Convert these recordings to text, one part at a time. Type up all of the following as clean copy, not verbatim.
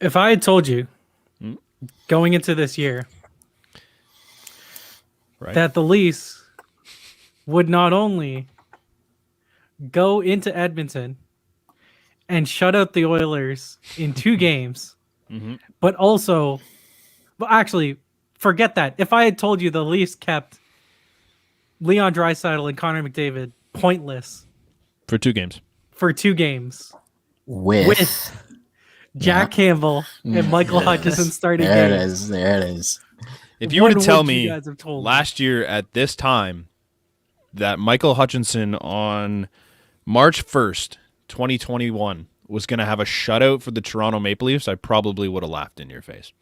If I had told you Mm, going into this year right? that the Leafs would not only go into Edmonton and shut out the Oilers in 2 games, Hmm. but also, well, actually, forget that. If I had told you the Leafs kept Leon Draisaitl and Connor McDavid pointless For 2 games. for 2 games with With yeah. Jack Campbell and Michael Hutchison Yes. starting There it games, is. There it is. If you were what to tell would you me guys have told me? last year at this time that Michael Hutchinson on March 1st, 2021 was going to have a shutout for the Toronto Maple Leafs, I probably would have laughed in your face.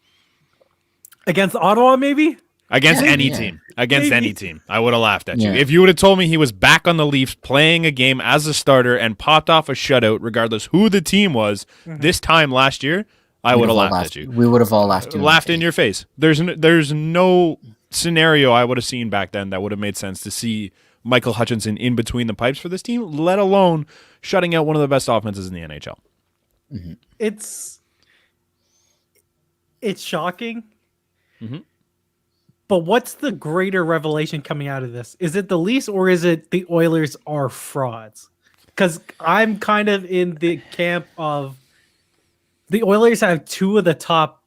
Against Ottawa, maybe? Against Yeah, any yeah. team. Against Maybe. any team. I would have laughed at you. Yeah. If you would have told me he was back on the Leafs playing a game as a starter and popped off a shutout, regardless who the team was, this time last year, I would have laughed at you. We would have all laughed. Laughed in your face. There's no scenario I would have seen back then that would have made sense to see Michael Hutchinson in between the pipes for this team, let alone shutting out one of the best offenses in the NHL. It's shocking. Mhm. But what's the greater revelation coming out of this? Is it the Leafs or is it the Oilers are frauds? Because I'm kind of in the camp of the Oilers have 2 of the top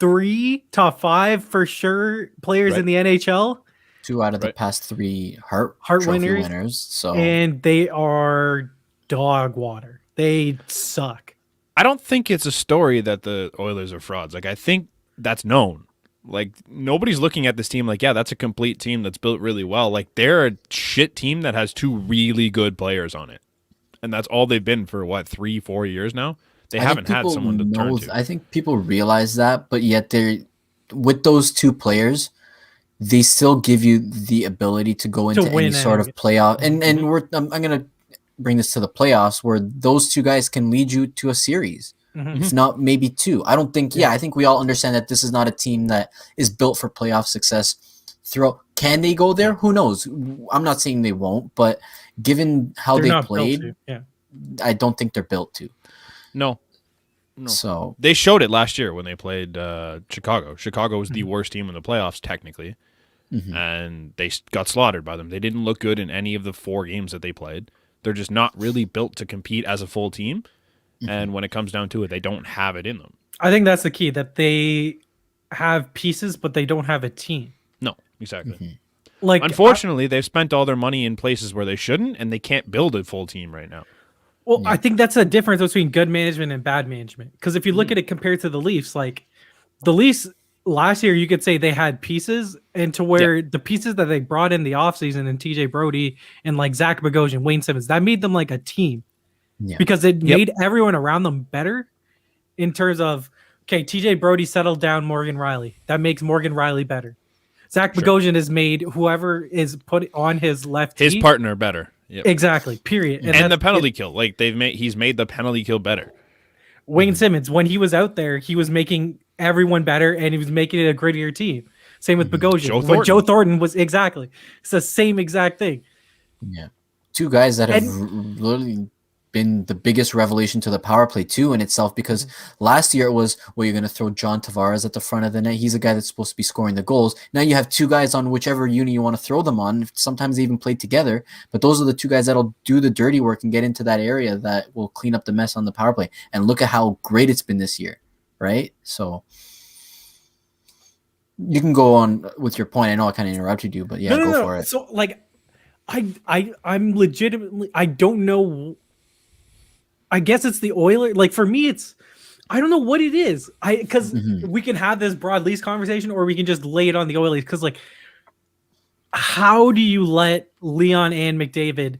3, top 5 for sure players Right. in the NHL, 2 out of the Right. past 3 Hart Trophy winners, winners. So and they are dog water. They suck. I don't think it's a story that the Oilers are frauds. Like, I think that's known. Like, nobody's looking at this team like, yeah, that's a complete team that's built really well. Like, they're a shit team that has 2 really good players on it. And that's all they've been for, 3-4 years now? They I think haven't had people someone to turn to. I think people realize that, but yet they're with those 2 players, they still give you the ability to go into win any sort of anything. playoff. And I'm gonna bring this to the playoffs where those 2 guys can lead you to a series. Mhm. It's not maybe 2. I don't think. Yeah, I think we all understand that this is not a team that is built for playoff success. Can they go there? Who knows? I'm not saying they won't, but given how They're they not built played, to. Yeah. I don't think they're built to. No. So They showed it last year when they played Chicago. Chicago was the worst team in the playoffs, technically. And they got slaughtered by them. They didn't look good in any of the 4 games that they played. They're just not really built to compete as a full team. And when it comes down to it, they don't have it in them. I think that's the key, that they have pieces, but they don't have a team. No, exactly. Like, Unfortunately, they've spent all their money in places where they shouldn't, and they can't build a full team right now. I think that's a difference between good management and bad management. Because if you look at it compared to the Leafs, like the Leafs last year, you could say they had pieces, and to where the pieces that they brought in the offseason and TJ Brody and like Zach Bogosian, Wayne Simmons, that made them like a team. Yeah. Because it made everyone around them better in terms of, okay, TJ Brody settled down Morgan Riley. That makes Morgan Riley better. Zach Bogosian has made whoever is put on his left His tee- partner better. Yep. Exactly. Period. And the that's- penalty kill. Like he's made the penalty kill better. Wayne Simmons, when he was out there, he was making everyone better and he was making it a grittier team. Same with Bogosian. When Joe Thornton was exactly. It's the same exact thing. Yeah. 2 guys that have literally been the biggest revelation to the power play too in itself, because last year it was, well, you're going to throw John Tavares at the front of the net. He's a guy that's supposed to be scoring the goals. Now you have 2 guys on whichever unit you want to throw them on. Sometimes they even play together, but those are the 2 guys that'll do the dirty work and get into that area that will clean up the mess on the power play. And look at how great it's been this year, right? So you can go on with your point. I know I kind of interrupted you, but yeah, go for it. So like, I'm legitimately, I don't know. I guess it's the Oilers. Like for me, it's, I don't know what it is. Because we can have this broad lease conversation, or we can just lay it on the Oilers. Because like, how do you let Leon and McDavid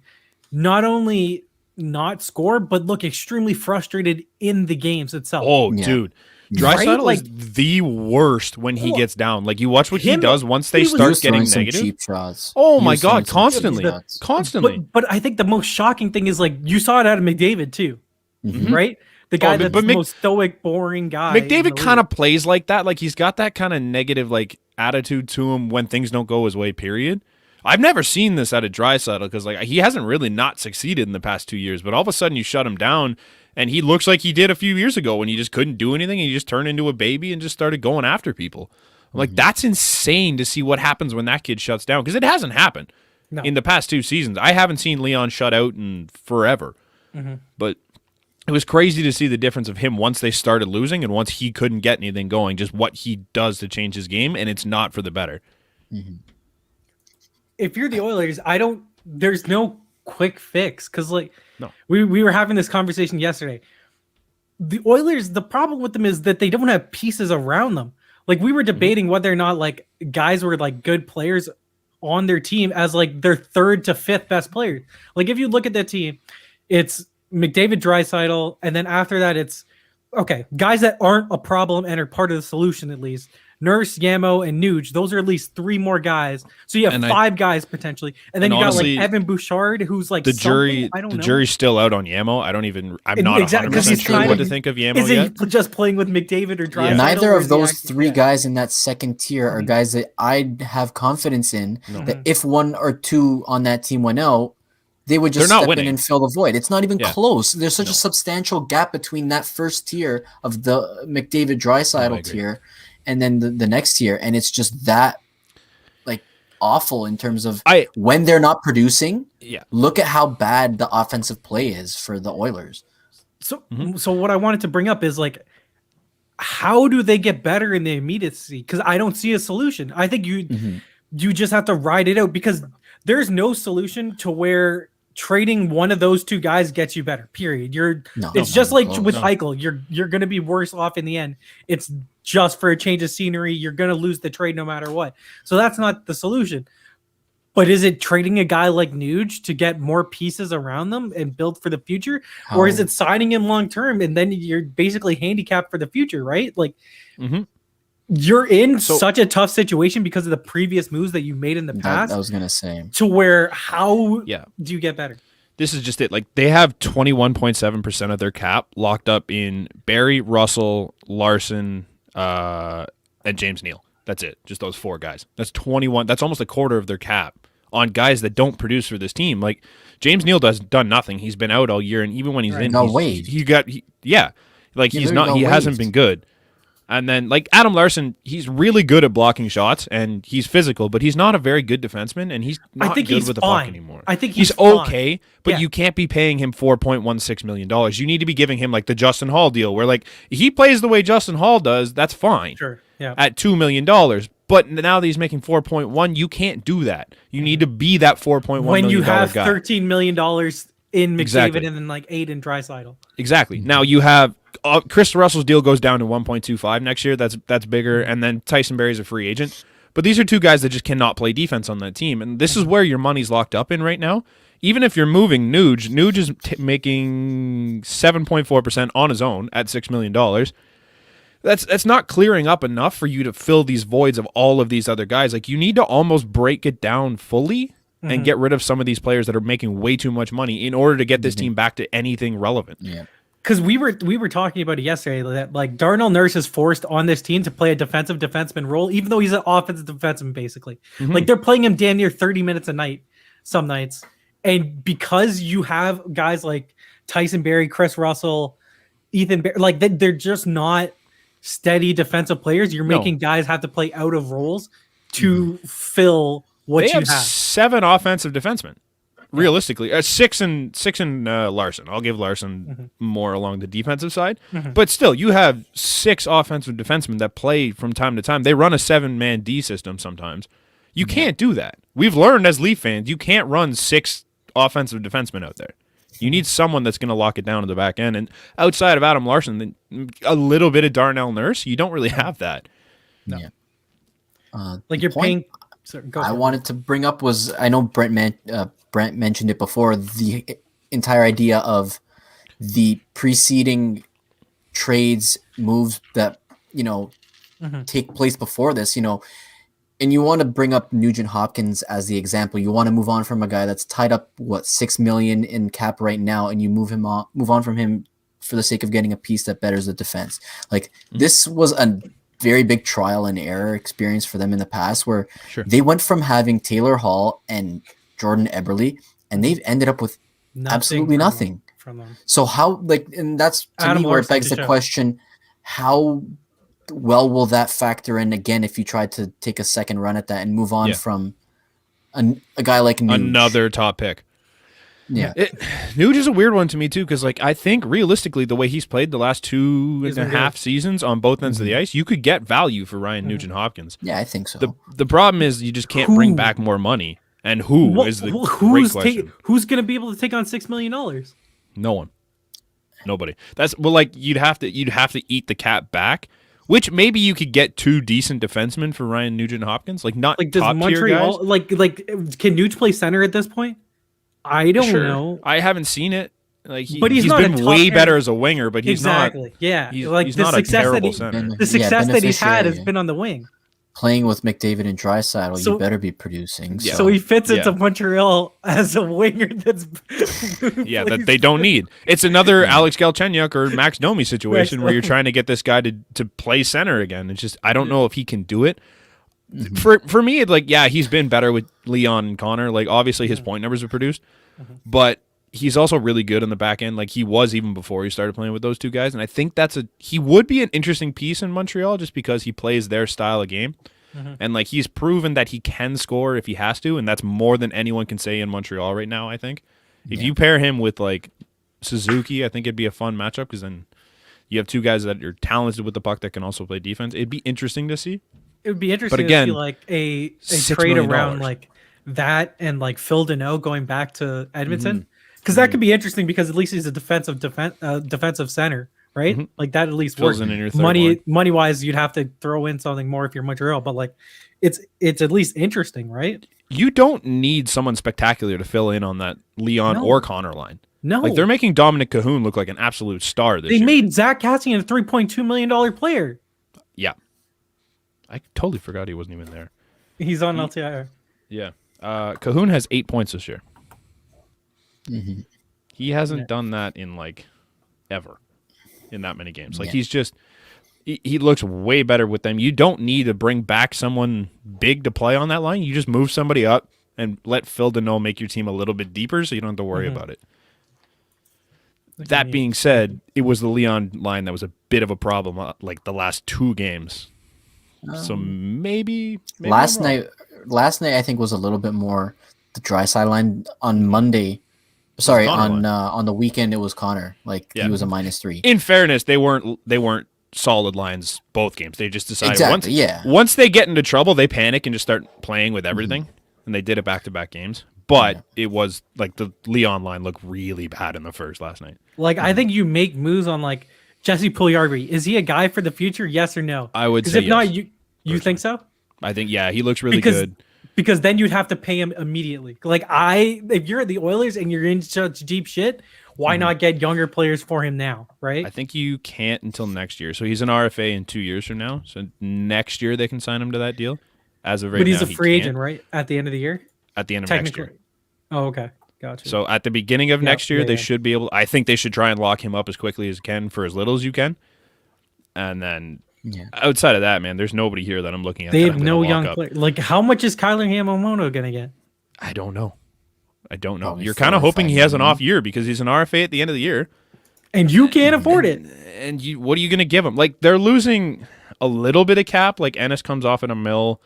not only not score, but look extremely frustrated in the games itself? Oh, dude. Draisaitl Right? is the worst when he gets down. Like, you watch what he does once they He start was getting throwing negative. some cheap shots. Oh He my was throwing God, some constantly. cheap shots. Constantly. But I think the most shocking thing is like you saw it out of McDavid too, right? The guy that's the most stoic, boring guy. McDavid kind of plays like that. Like, he's got that kind of negative like attitude to him when things don't go his way, period. I've never seen this out of Draisaitl because like he hasn't really not succeeded in the past 2 years, but all of a sudden you shut him down And he looks like he did a few years ago when he just couldn't do anything and he just turned into a baby and just started going after people. I'm like, that's insane to see what happens when that kid shuts down, because it hasn't happened in the past 2 seasons. I haven't seen Leon shut out in forever. But it was crazy to see the difference of him once they started losing and once he couldn't get anything going, just what he does to change his game, and it's not for the better. If you're the Oilers, there's no quick fix, because like No. we were having this conversation yesterday. The Oilers, the problem with them is that they don't have pieces around them. Like we were debating whether or not like guys were like good players on their team as like their 3rd to 5th best players. Like if you look at that team, it's McDavid, Draisaitl, and then after that it's guys that aren't a problem and are part of the solution at least. Nurse, Yamo, and Nuge. Those are at least 3 more guys. So you have 5 guys potentially, and then you honestly, got like Evan Bouchard, who's like the jury's still out on Yamo. I'm not 100% sure what to think of Yamo yet. Is he just playing with McDavid or Draisaitl? Neither of those 3 guys in that second tier are guys that I have confidence in. That if 1 or 2 on that team went out, they would just step in and fill the void. It's not even close. There's such a substantial gap between that first tier of the McDavid Draisaitl tier and then the next tier, and it's just that like awful in terms of when they're not producing. Look at how bad the offensive play is for the Oilers. So what I wanted to bring up is like, how do they get better in the immediacy? Because I don't see a solution. I think you just have to ride it out, because there's no solution to where trading one of those 2 guys gets you better. Period. It's just like with Eichel. You're going to be worse off in the end. It's just for a change of scenery. You're going to lose the trade no matter what. So that's not the solution. But is it trading a guy like Nuge to get more pieces around them and build for the future, or is it signing him long term and then you're basically handicapped for the future, right? Like. You're in such a tough situation because of the previous moves that you made in the past. I was going to say. To where, how do you get better? This is just it. Like, they have 21.7% of their cap locked up in Barry, Russell, Larson, and James Neal. That's it. Just those 4 guys. That's 21. That's almost a quarter of their cap on guys that don't produce for this team. Like, James Neal has done nothing. He's been out all year, and even when he's in, he hasn't been good. And then, like, Adam Larson, he's really good at blocking shots, and he's physical, but he's not a very good defenseman, and he's not good with the puck anymore. I think he's okay, but you can't be paying him $4.16 million. You need to be giving him, like, the Justin Hall deal, where, like, he plays the way Justin Hall does, that's fine. Sure, yeah. At $2 million. But now that he's making 4.1, you can't do that. You need to be that $4.1 million guy. When you have $13 million in McDavid and then, like, 8 in Draisaitl. Exactly. Now you have Chris Russell's deal goes down to 1.25 next year. That's bigger. And then Tyson Barrie's a free agent. But these are 2 guys that just cannot play defense on that team. And this is where your money's locked up in right now. Even if you're moving Nuge is making 7.4% on his own at $6 million. That's not clearing up enough for you to fill these voids of all of these other guys. Like, you need to almost break it down fully and get rid of some of these players that are making way too much money in order to get this team back to anything relevant. Yeah. Because we were talking about it yesterday that like Darnell Nurse is forced on this team to play a defensive defenseman role, even though he's an offensive defenseman basically. Like, they're playing him damn near 30 minutes a night some nights, and because you have guys like Tyson Barrie, Chris Russell, Ethan Barrie, like they're just not steady defensive players. You're making guys have to play out of roles to fill what you have. 7 offensive defensemen. Realistically, 6 and Larson. I'll give Larson more along the defensive side, but still, you have 6 offensive defensemen that play from time to time. They run a 7-man D system sometimes. You can't do that. We've learned as Leaf fans, you can't run 6 offensive defensemen out there. You need someone that's going to lock it down at the back end. And outside of Adam Larson, a little bit of Darnell Nurse, you don't really have that. No. Like, you're paying. I wanted to bring up was, I know Brent mentioned it before, the entire idea of the preceding trades, moves that, take place before this, and you want to bring up Nugent Hopkins as the example. You want to move on from a guy that's tied up, $6 million in cap right now, and you move on from him for the sake of getting a piece that betters the defense. Like, this was a very big trial and error experience for them in the past, where they went from having Taylor Hall and Jordan Eberle, and they've ended up with absolutely nothing from them. So how, like, and that's to Adam me where it Larson begs to the show. question: how well will that factor in again if you try to take a second run at that and move on Yeah. from a guy like Nuge? Another top pick. Yeah. Nuge is a weird one to me too, because like I think realistically the way he's played the last two He's and a been half good. seasons on both ends of the ice, you could get value for Ryan Nugent Hopkins. Yeah, I think so. The problem is you just can't bring back more money, and who is the great question. Who's going to be able to take on $6 million? No one, nobody. That's well, like you'd have to eat the cap back, which maybe you could get two decent defensemen for Ryan Nugent Hopkins, like not Like, does top tier Montreal guys. like can Nuge play center at this point? I don't know. I haven't seen it. Like But he's he's not a been top way pair- better as a winger, but he's exactly. not. Yeah, He's, like he's the not a success that terrible he, center. the success that he's had has beneficiary. been on the wing. Playing with McDavid and Draisaitl, So- you better be producing. Yeah. So he fits Yeah. into Montreal as a winger that's Yeah, that they don't need. It's another Alex Galchenyuk or Max Domi situation where you're trying to get this guy to play center again. It's just I don't know if he can do it. For me, it's like he's been better with Leon and Connor. Like obviously his point numbers have produced, but he's also really good on the back end. Like he was even before he started playing with those two guys. And I think he would be an interesting piece in Montreal just because he plays their style of game. And like he's proven that he can score if he has to, and that's more than anyone can say in Montreal right now, I think. If you pair him with like Suzuki, I think it'd be a fun matchup because then you have two guys that are talented with the puck that can also play defense. It'd be interesting to see. It would be interesting again, to see like a $6 trade million. around like that and like Phil Deneau going back to Edmonton, because that could be interesting because at least he's a defensive center, right? Like that at least Fills works. in your third line. Money wise, you'd have to throw in something more if you're Montreal, but like it's at least interesting, right? You don't need someone spectacular to fill in on that Leon No. or Connor line. No, Like they're making Dominic Cahoon look like an absolute star this they year. made Zach Cassian a $3.2 million player. Yeah. I totally forgot he wasn't even there. He's on LTIR. Yeah. Cahoon has 8 points this year. He hasn't done that in like ever in that many games. Like he's just he looks way better with them. You don't need to bring back someone big to play on that line. You just move somebody up and let Phil Deneau make your team a little bit deeper so you don't have to worry about it. That being said, it was the Leon line that was a bit of a problem like the last two games. So maybe last night I think was a little bit more the Draisaitl line on Monday. Sorry, on the weekend it was Connor. Like he was a -3. In fairness, they weren't solid lines both games. They just decided Exactly, once they get into trouble, they panic and just start playing with everything. And they did it back-to-back games. But it was like the Leon line looked really bad in the first last night. Like I think you make moves on like Jesse Puljujarvi. Is he a guy for the future? Yes or no? I would Because say if not, yes, you think so? I think he looks really good. Because then you'd have to pay him immediately. Like if you're at the Oilers and you're in such deep shit, why not get younger players for him now, right? I think you can't until next year. So he's an RFA in 2 years from now. So next year they can sign him to that deal. As of right now, but he's a he free can't. agent, right? At the end of the year? At the end of next year. Oh, okay. Gotcha. So at the beginning of next year, they should be able. I think they should try and lock him up as quickly as can for as little as you can, and then outside of that, man, there's nobody here that I'm looking at. They that have I'm no gonna young lock up. player. Like how much is Kyler Yamamoto gonna get? I don't know. Probably You're kind of 4 or hoping 5 he has an million. off year because he's an RFA at the end of the year, And you can't afford it. and what are you going to give him? Like they're losing a little bit of cap. Like Ennis comes off at $1 million,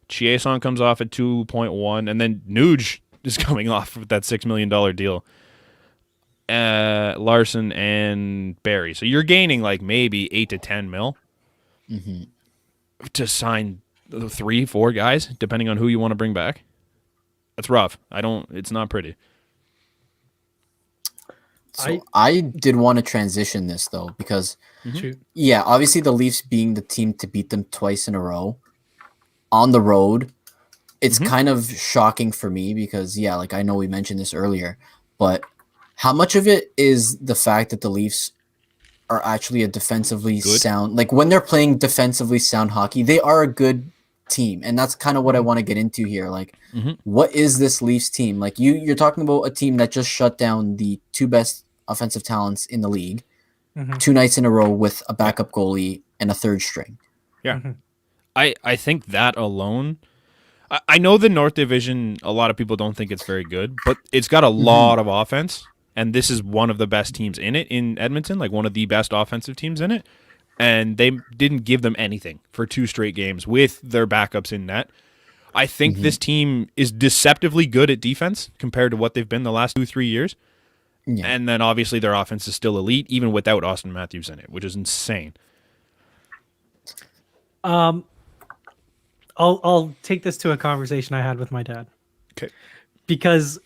Chiasson comes off at 2.1, and then Nuge is coming off with that $6 million deal. Larson and Barry. So you're gaining like maybe 8 to 10 mil to sign 3-4 guys, depending on who you want to bring back. That's rough. It's not pretty. So I did want to transition this though because Shoot. obviously the Leafs being the team to beat them twice in a row on the road, it's kind of shocking for me because like I know we mentioned this earlier, but how much of it is the fact that the Leafs are actually a defensively sound, like when they're playing defensively sound hockey, they are a good team, and that's kind of what I want to get into here. Like, what is this Leafs team? Like you're talking about a team that just shut down the two best offensive talents in the league 2 nights in a row with a backup goalie and a third string. Yeah. I think that alone, I know the North Division, a lot of people don't think it's very good, but it's got a lot of offense. and this is one of the best teams in it in Edmonton, like one of the best offensive teams in it, and they didn't give them anything for 2 straight games with their backups in net. I think this team is deceptively good at defense compared to what they've been the last 2-3 years. Yeah. And then obviously their offense is still elite even without Austin Matthews in it, which is insane. I'll take this to a conversation I had with my dad. Okay. Because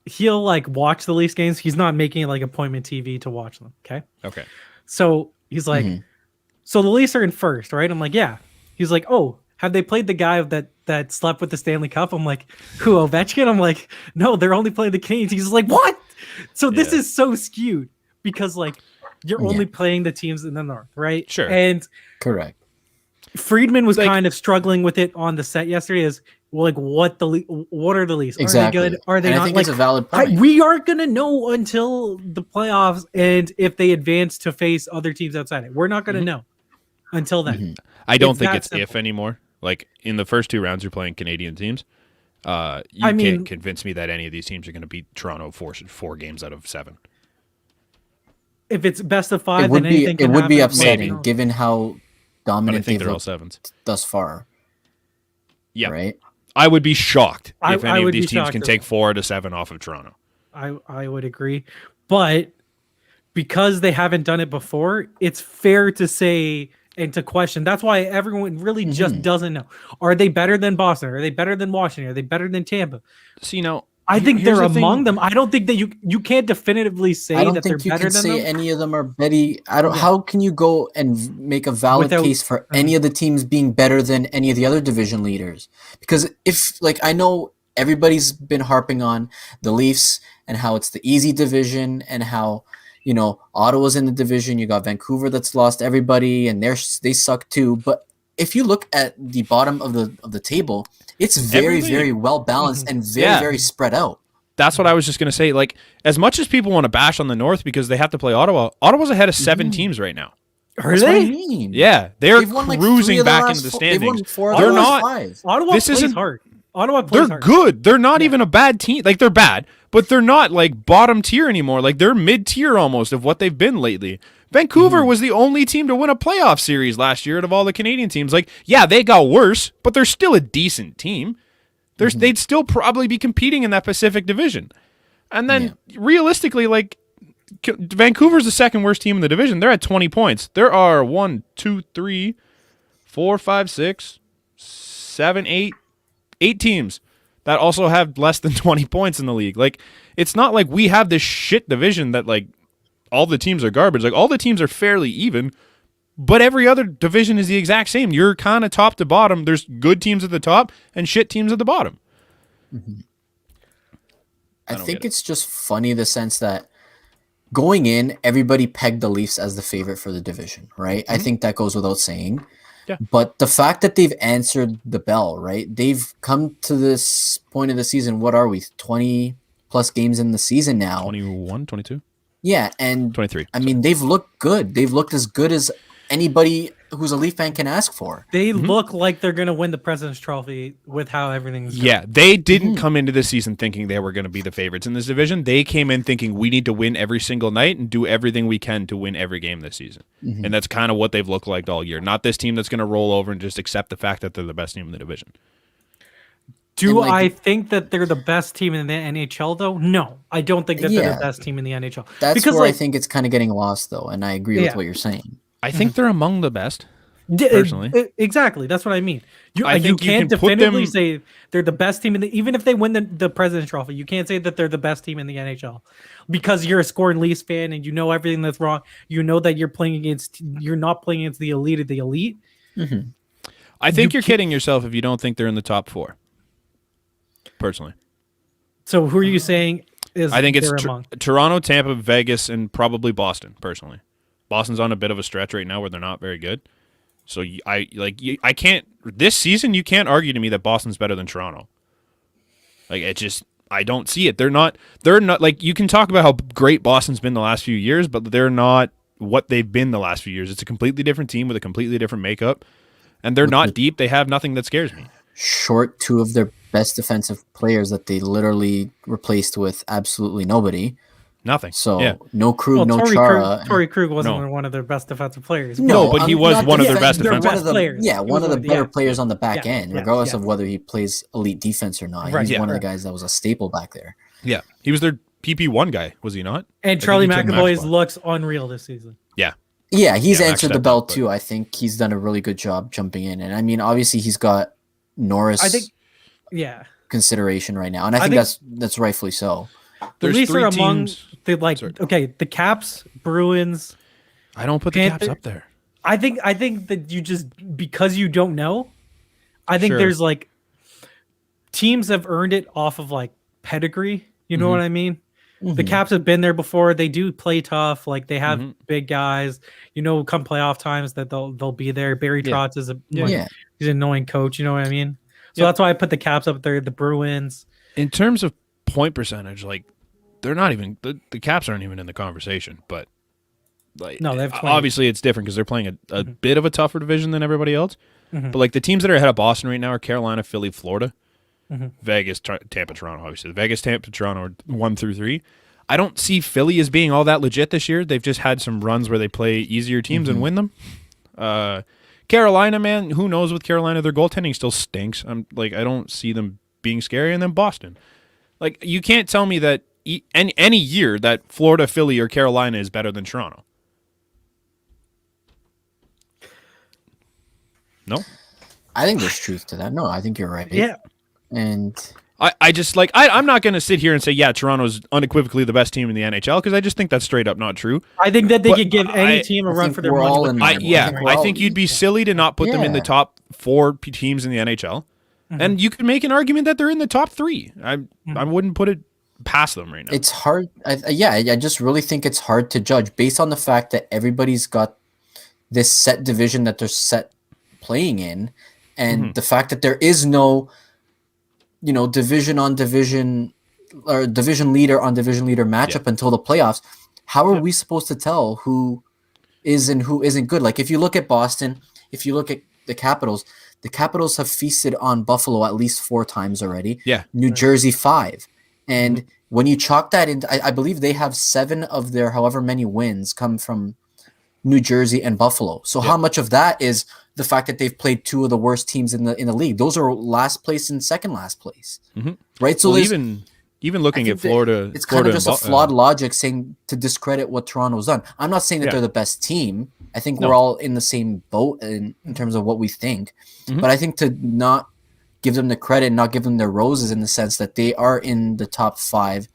he'll like watch the Leafs games. He's not making it like appointment TV to watch them. Okay. Okay. So he's like, so the Leafs are in first, right? I'm like, yeah. He's like, oh, have they played the guy that slept with the Stanley Cup? I'm like, who, Ovechkin? I'm like, no, they're only playing the Canadiens. He's like, what? So this is so skewed because like you're only playing the teams in the North, right? Sure. And correct. Friedman was like, kind of struggling with it on the set yesterday. Is well, like what are the Leafs? Exactly. Are they good? Are they and not? I think like, it's a valid point. we aren't gonna know until the playoffs and if they advance to face other teams outside it. We're not gonna know until then. I don't think it's if anymore. Like in the first 2 rounds, you're playing Canadian teams. You can't convince me that any of these teams are going to beat Toronto 4 games out of 7. If it's best of 5, it would then be anything can it would be happen. upsetting Maybe. given how dominant they've they're all looked 7s thus far. Yeah, right. I would be shocked if I any would of these be teams shocked can as take 4 out of 7 off of Toronto. I would agree, but because they haven't done it before, it's fair to say and to question. That's why everyone really just doesn't know. Are they better than Boston? Are they better than Washington? Are they better than Tampa? So, I think they're among them. I don't think that you can't definitively say that they're better than them. I don't think you can say any of them are better. How can you go and make a valid case for any of the teams being better than any of the other division leaders? Because if, like, I know everybody's been harping on the Leafs and how it's the easy division and how, you know, Ottawa's in the division. You got Vancouver that's lost everybody and they suck too. But if you look at the bottom of the table, it's very, very well balanced and very, very spread out. That's what I was just going to say. Like, as much as people want to bash on the North because they have to play Ottawa, Ottawa's ahead of 7 teams right now. Are they? What I mean. Yeah, they're cruising back into the standings. They're not. Ottawa plays hard. Ottawa plays hard. They're good. They're not even a bad team. Like, they're bad, but they're not like bottom tier anymore. Like, they're mid tier almost of what they've been lately. Vancouver was the only team to win a playoff series last year out of all the Canadian teams. Like, yeah, they got worse, but they're still a decent team. They'd still probably be competing in that Pacific Division. And then realistically, like, Vancouver's the second worst team in the division. They're at 20 points. There are 1, 2, 3, 4, 5, 6, 7, 8 teams that also have less than 20 points in the league. Like, it's not like we have this shit division that, like, all the teams are garbage. Like, all the teams are fairly even, but every other division is the exact same. You're kind of top to bottom. There's good teams at the top and shit teams at the bottom. I think it's just funny the sense that going in, everybody pegged the Leafs as the favorite for the division, right? I think that goes without saying. Yeah. But the fact that they've answered the bell, right? They've come to this point of the season. What are we? 20 plus games in the season now. 21, 22? Yeah, and 23. I mean, they've looked good. They've looked as good as anybody who's a Leaf fan can ask for. They look like they're going to win the President's Trophy with how everything's going. Yeah, they didn't come into this season thinking they were going to be the favorites in this division. They came in thinking we need to win every single night and do everything we can to win every game this season. And that's kind of what they've looked like all year. Not this team that's going to roll over and just accept the fact that they're the best team in the division. Do I think that they're the best team in the NHL, though? No, I don't think that they're the best team in the NHL. That's because, where I think it's kind of getting lost, though, and I agree with what you're saying. I think they're among the best, personally. Exactly, that's what I mean. You think can't you can definitively say they're the best team in the. Even if they win the President's Trophy, you can't say that they're the best team in the NHL because you're a scoring Leafs fan and you know everything that's wrong. You know that you're not playing against the elite of the elite. I think you're kidding yourself if you don't think they're in the top 4. Personally, so who are you saying is? I think it's Toronto, Tampa, Vegas, and probably Boston. Personally, Boston's on a bit of a stretch right now where they're not very good. So I can't this season. You can't argue to me that Boston's better than Toronto. Like I don't see it. They're not like you can talk about how great Boston's been the last few years, but they're not what they've been the last few years. It's a completely different team with a completely different makeup, and they're not deep. They have nothing that scares me. Short 2 of their best defensive players that they literally replaced with absolutely nobody. Nothing. So Yeah. no Krug, no Torrey Chara. Krug wasn't No. one of their best defensive players. No, but he I'm was not one of their defending- best They're defensive one of the players. Yeah, He one was of the better yeah. players on the back Yeah, end, yeah, regardless yeah. of whether he plays elite defense or not. Right, He's one of the correct. guys that was a staple back there. Yeah. He was their PP1 guy, was he not? And I Charlie think he took McAvoy's Max looks unreal this season. Yeah. Yeah, he's Yeah, Max answered the stepped bell up, but- too. I think he's done a really good job jumping in, and I mean, obviously, he's got Norris I think, yeah. consideration right now, and I I think think- that's rightfully so. The There's least three are among teams. the Sorry. okay, the Caps, Bruins. I don't put the Panther- Caps up there. I think that you just because you don't know. I think Sure. there's like teams have earned it off of like pedigree. You know what I mean? The Mhm. Caps have been there before. They do play tough. Like they have Mhm. big guys. You know, come playoff times that they'll be there. Barry Yeah. Trotz is Yeah. he's an annoying coach. You know what I mean? So Yep. that's why I put the Caps up there. The Bruins. In terms of point percentage, like they're not even the Caps aren't even in the conversation. But like, No, they have 20. obviously it's different because they're playing a bit of a tougher division than everybody else. Mhm. But like the teams that are ahead of Boston right now are Carolina, Philly, Florida, Mhm. Vegas, Tampa, Toronto. Obviously, the Vegas, Tampa, Toronto are 1 through 3. I don't see Philly as being all that legit this year. They've just had some runs where they play easier teams and win them. Carolina, man, who knows with Carolina? Their goaltending still stinks. I don't see them being scary. And then Boston, like you can't tell me that any year that Florida, Philly, or Carolina is better than Toronto. No, I think there's truth to that. No, I think you're right. Yeah. And I just like I'm not going to sit here and say yeah Toronto's unequivocally the best team in the NHL because I just think that's straight up not true. I think that they But could give any I- team a I run think for their we're money. all with in the line. goaltending Yeah, right we're I all think you'd be silly to not put them in the Yeah. top 4 teams in the NHL, and you could make an argument that they're in the top 3. I wouldn't put it past them right now. it's hard. I just really think it's hard to judge based on the fact that everybody's got this set division that they're set playing in, and the fact that there is no, division on division or division leader on division leader matchup until the playoffs. How are we supposed to tell who is and who isn't good? Like if you look at Boston, if you look at the Capitals have feasted on Buffalo at least 4 times already. Yeah. New Jersey 5. And when you chalk that in, I believe they have 7 of their however many wins come from New Jersey and Buffalo. So how much of that is the fact that they've played 2 of the worst teams in the league? Those are last place and second last place, right? So well, there's- even looking I at think that Florida, it's kind of Florida just a and flawed logic saying to discredit what Toronto's done. I'm not saying that Yeah. they're the best team. I think No. we're all in the same boat in terms of what we think. But I think to not give them the credit, not give them their roses in the sense that they are in the top 5.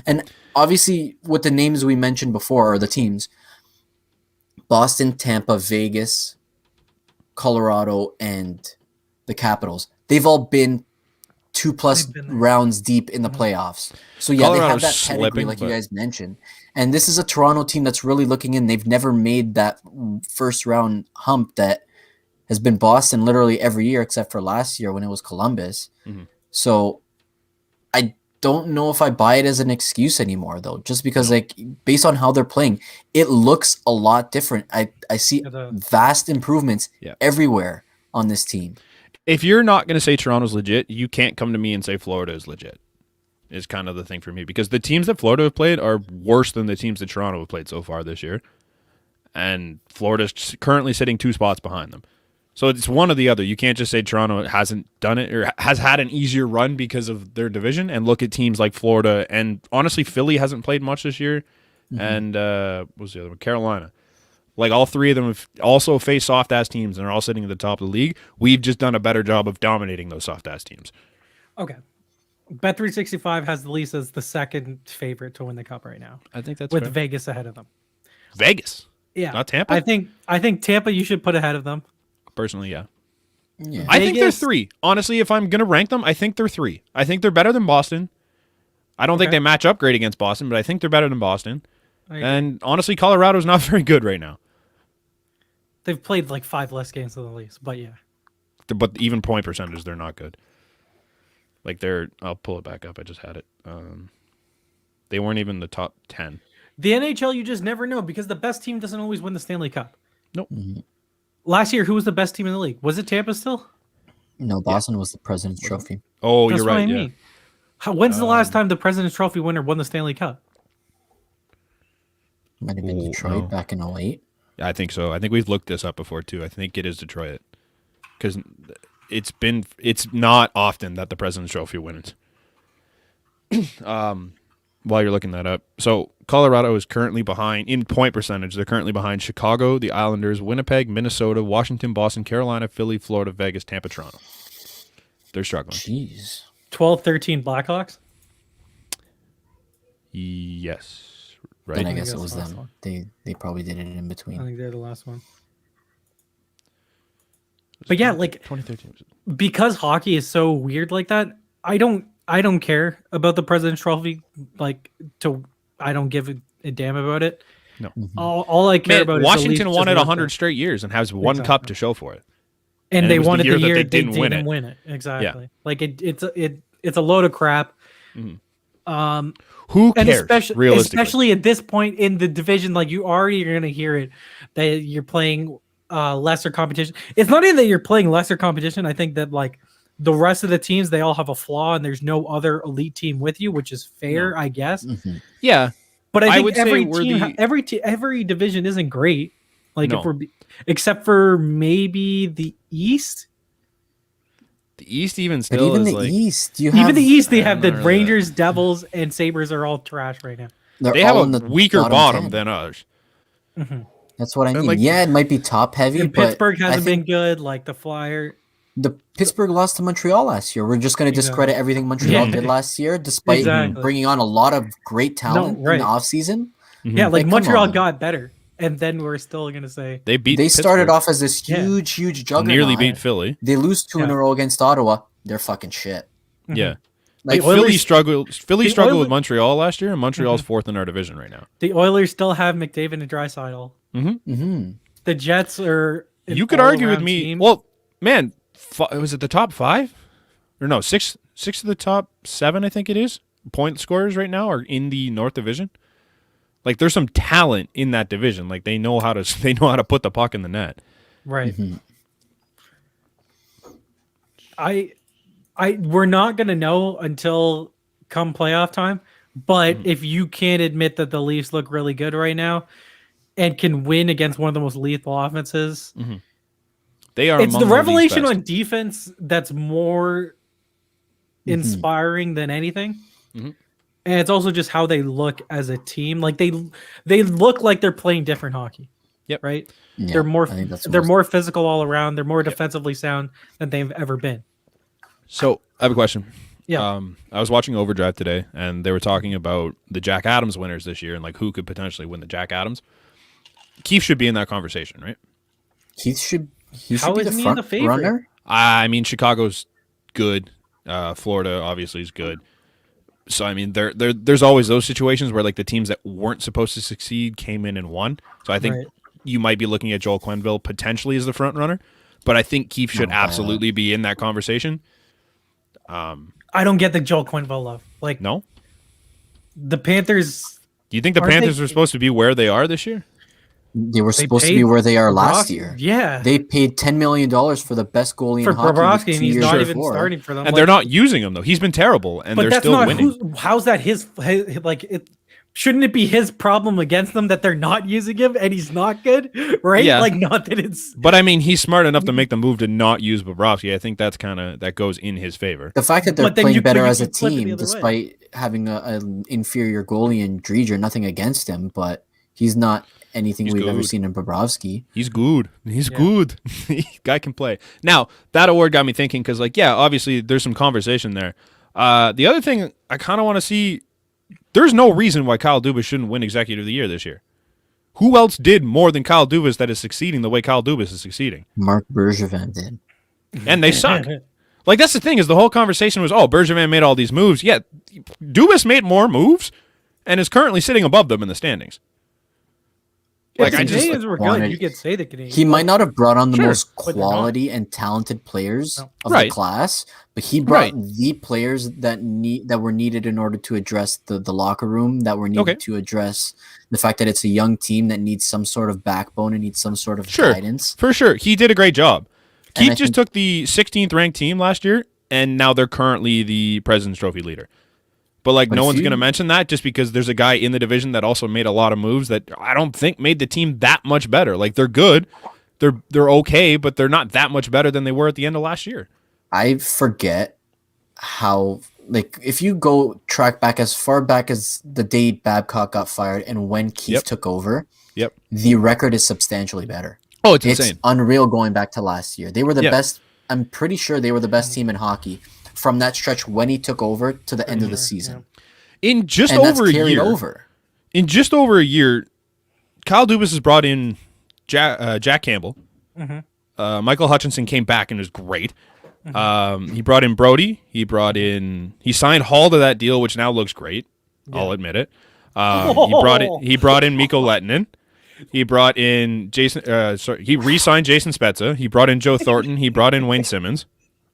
And obviously with the names we mentioned before or the teams, Boston, Tampa, Vegas, Colorado, and the Capitals, they've all been 2+ They've been there. rounds deep in the playoffs. So yeah, they have Colorado's that pedigree, slipping, like you but- guys mentioned. And this is a Toronto team that's really looking in. They've never made that first round hump that has been Boston literally every year except for last year when it was Columbus. So I don't know if I buy it as an excuse anymore though, just because like based on how they're playing, it looks a lot different. I see Yeah, the- vast improvements Yeah. everywhere on this team. If you're not going to say Toronto's legit, you can't come to me and say Florida is legit. Is kind of the thing for me because the teams that Florida have played are worse than the teams that Toronto have played so far this year, and Florida's currently sitting 2 spots behind them. So it's one or the other. You can't just say Toronto hasn't done it or has had an easier run because of their division, and look at teams like Florida and honestly Philly hasn't played much this year, and what was the other one? Carolina. Like all 3 of them have also faced soft ass teams and are all sitting at the top of the league. We've just done a better job of dominating those soft ass teams. Okay. Bet365 has the Leafs as the second favorite to win the cup right now, I think that's with fair. Vegas ahead of them. Vegas. Yeah, Not Tampa? I think Tampa you should put ahead of them. Personally, yeah. Yeah. I think they're Vegas- 3. Honestly, if I'm going to rank them, I think they're 3. I think they're better than Boston. I don't think Okay. they match up great against Boston, but I think they're better than Boston. I agree. And honestly, Colorado's not very good right now. They've played like 5 less games than the Leafs, but yeah. But even point percentage, they're not good. Like I'll pull it back up. I just had it. They weren't even the top 10. The NHL, you just never know because the best team doesn't always win the Stanley Cup. Nope. Last year, who was the best team in the league? Was it Tampa still? No, Boston was the President's Trophy. Oh, That's you're what right. I Yeah. mean. When's the last time the President's Trophy winner won the Stanley Cup? Might have been Oh, Detroit no. back in 08. I think so. I think we've looked this up before too. I think it is Detroit because it's not often that the President's Trophy wins. While you're looking that up, so Colorado is currently behind in point percentage. They're currently behind Chicago, the Islanders, Winnipeg, Minnesota, Washington, Boston, Carolina, Philly, Florida, Vegas, Tampa, Toronto. They're struggling. Jeez. 12-13 Blackhawks. Yes, Then I right. guess it guess was last them. one. They probably did it in I between. think they're the last one. But yeah, like 2013. because hockey is so weird like that, I don't care about the President's Trophy. I don't give a damn about it. No. All I care Man, about is Washington the won Leafs it just 100 work straight years and has one Exactly. cup to show for it. and and they it was won the it year the that year they they didn't didn't win win it. it. Exactly. Like it's a load of crap. Who And cares? Realistically, especially at this point in the division, like you already are gonna hear it that you're playing lesser competition. It's not even that you're playing lesser competition. I think that like the rest of the teams, they all have a flaw, and there's no other elite team with you, which is fair, I guess. Mhm. yeah. But I think would say every we're team, the- every division isn't great. Like No. if except for maybe the East. The East even But still even is the like East, you Even have the East, they I'm have the not really that- Rangers, Devils, and Sabres are all trash right now. they're they have all a in the weaker bottom 10. than others. That's what I And, mean. like- Yeah, it might be top heavy, And but Pittsburgh I hasn't been think good. Like the Flyer. the Pittsburgh lost to Montreal last year. We're just going to discredit Exactly. everything Montreal Yeah. did last year, despite Exactly. bringing on a lot of great talent right. in the offseason. Yeah, like Like, come Montreal on. got better, and then we're still gonna say They beat. They started Pittsburgh. off as this Yeah. huge juggernaut. Nearly beat Philly. They lose two in Yeah. a row against Ottawa. They're fucking shit. Yeah. Like The Oilers- Philly struggled. Philly the struggled with Oilers- Montreal last year, and Montreal's fourth in our division right now. the Oilers still have McDavid and Draisaitl. hmm The Jets are. an You could argue with all-around me. team. Well, man, was it the top 5 or no 6? 6 of the top 7, I think it is. Point scorers right now are in the North Division. Like there's some talent in that division. Like they know how to put the puck in the net. right. We're not gonna know until come playoff time. But if you can't admit that the Leafs look really good right now and can win against one of the most lethal offenses, They are. it's among the league's revelation best. on defense that's more inspiring than anything. And it's also just how they look as a team. Like they look like they're playing different hockey. Yep. Right. Yeah, They're more I think that's they're most- more physical all around. They're more defensively sound than they've ever been. So I have a question. Yeah. I was watching Overdrive today, and they were talking about the Jack Adams winners this year and like who could potentially win the Jack Adams. Keith should be in that conversation, right? He should How be is the he front the favorite? runner. I mean, Chicago's good. Florida obviously is good. So I mean, there's always those situations where like the teams that weren't supposed to succeed came in and won. So I think Right. you might be looking at Joel Quenneville potentially as the front runner, but I think Keith should absolutely be in that conversation. I don't get the Joel Quenneville love. Like No, the Panthers. do you think the Aren't Panthers they- are supposed to be where they are this year? They were They supposed to paid be where they are last Bobrovsky. year. Yeah. They paid $10 million for the best goalie For in hockey. Bobrovsky, and 2 he's years not even before. starting for them. And Like, they're not using him though. He's been terrible, and But they're that's still not winning. how's that his like it. Shouldn't it be his problem against them that they're not using him and he's not good, right? Yeah. Like not that it's But I mean, he's smart enough to make the move to not use Bobrovsky. I think that's that goes in his favor. The fact that they're But then playing you better could- as you a could flip it the team, other way. despite having an inferior goalie in Dreger, nothing against him, but he's not anything He's we've ever good. seen in Bobrovsky. He's good. He's Yeah. good. Guy can play. Now, that award got me thinking because, like, yeah, obviously there's some conversation there. The other thing I kind of want to see, there's no reason why Kyle Dubas shouldn't win Executive of the Year this year. Who else did more than Kyle Dubas that is succeeding the way Kyle Dubas is succeeding? Mark Bergevin did. And they suck. Like, that's the thing is the whole conversation was, oh, Bergevin made all these moves. Yeah, Dubas made more moves and is currently sitting above them in the standings. Like I the just, Canadians were good. wanted- You could say the Canadians. He might not have brought on the Sure, most but they're not. quality and talented players No. of Right. the class, but he brought Right. the players that were needed in order to address the locker room, that were needed Okay. to address the fact that it's a young team that needs some sort of backbone and needs some sort of Sure. guidance. For sure. He did a great job. And Keith I just think- took the 16th ranked team last year, and now they're currently the President's Trophy leader. But like, But no if one's you- going to mention that just because there's a guy in the division that also made a lot of moves that I don't think made the team that much better. Like, they're good, they're okay, but they're not that much better than they were at the end of last year. I forget how, like, if you go track back as far back as the day Babcock got fired and when Keith took over, the record is substantially better. Oh, it's insane. Unreal going back to last year. They were the Yeah. best. I'm pretty sure they were the best team in hockey from that stretch when he took over to the end of the season. In just And that's over a carried year, over. in just over a year, Kyle Dubas has brought in Jack Campbell. Michael Hutchinson came back and was great. He brought in Brody. He signed Hall to that deal, which now looks great. I'll admit it. He brought in Mikko Lehtinen. He brought in Jason. He re-signed Jason Spezza. He brought in Joe Thornton. He brought in Wayne Simmons.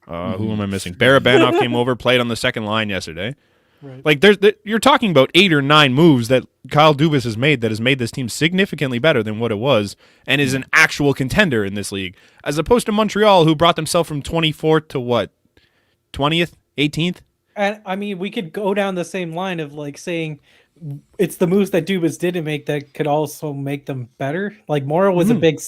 Who am I missing? Barabanov came over, played on the second line yesterday. Right. Like you're talking about 8 or 9 moves that Kyle Dubas has made that has made this team significantly better than what it was and is an actual contender in this league, as opposed to Montreal, who brought themselves from 24th to what, 20th, 18th. And I mean, we could go down the same line of like saying it's the moves that Dubas didn't make that could also make them better. Like Morrow was a big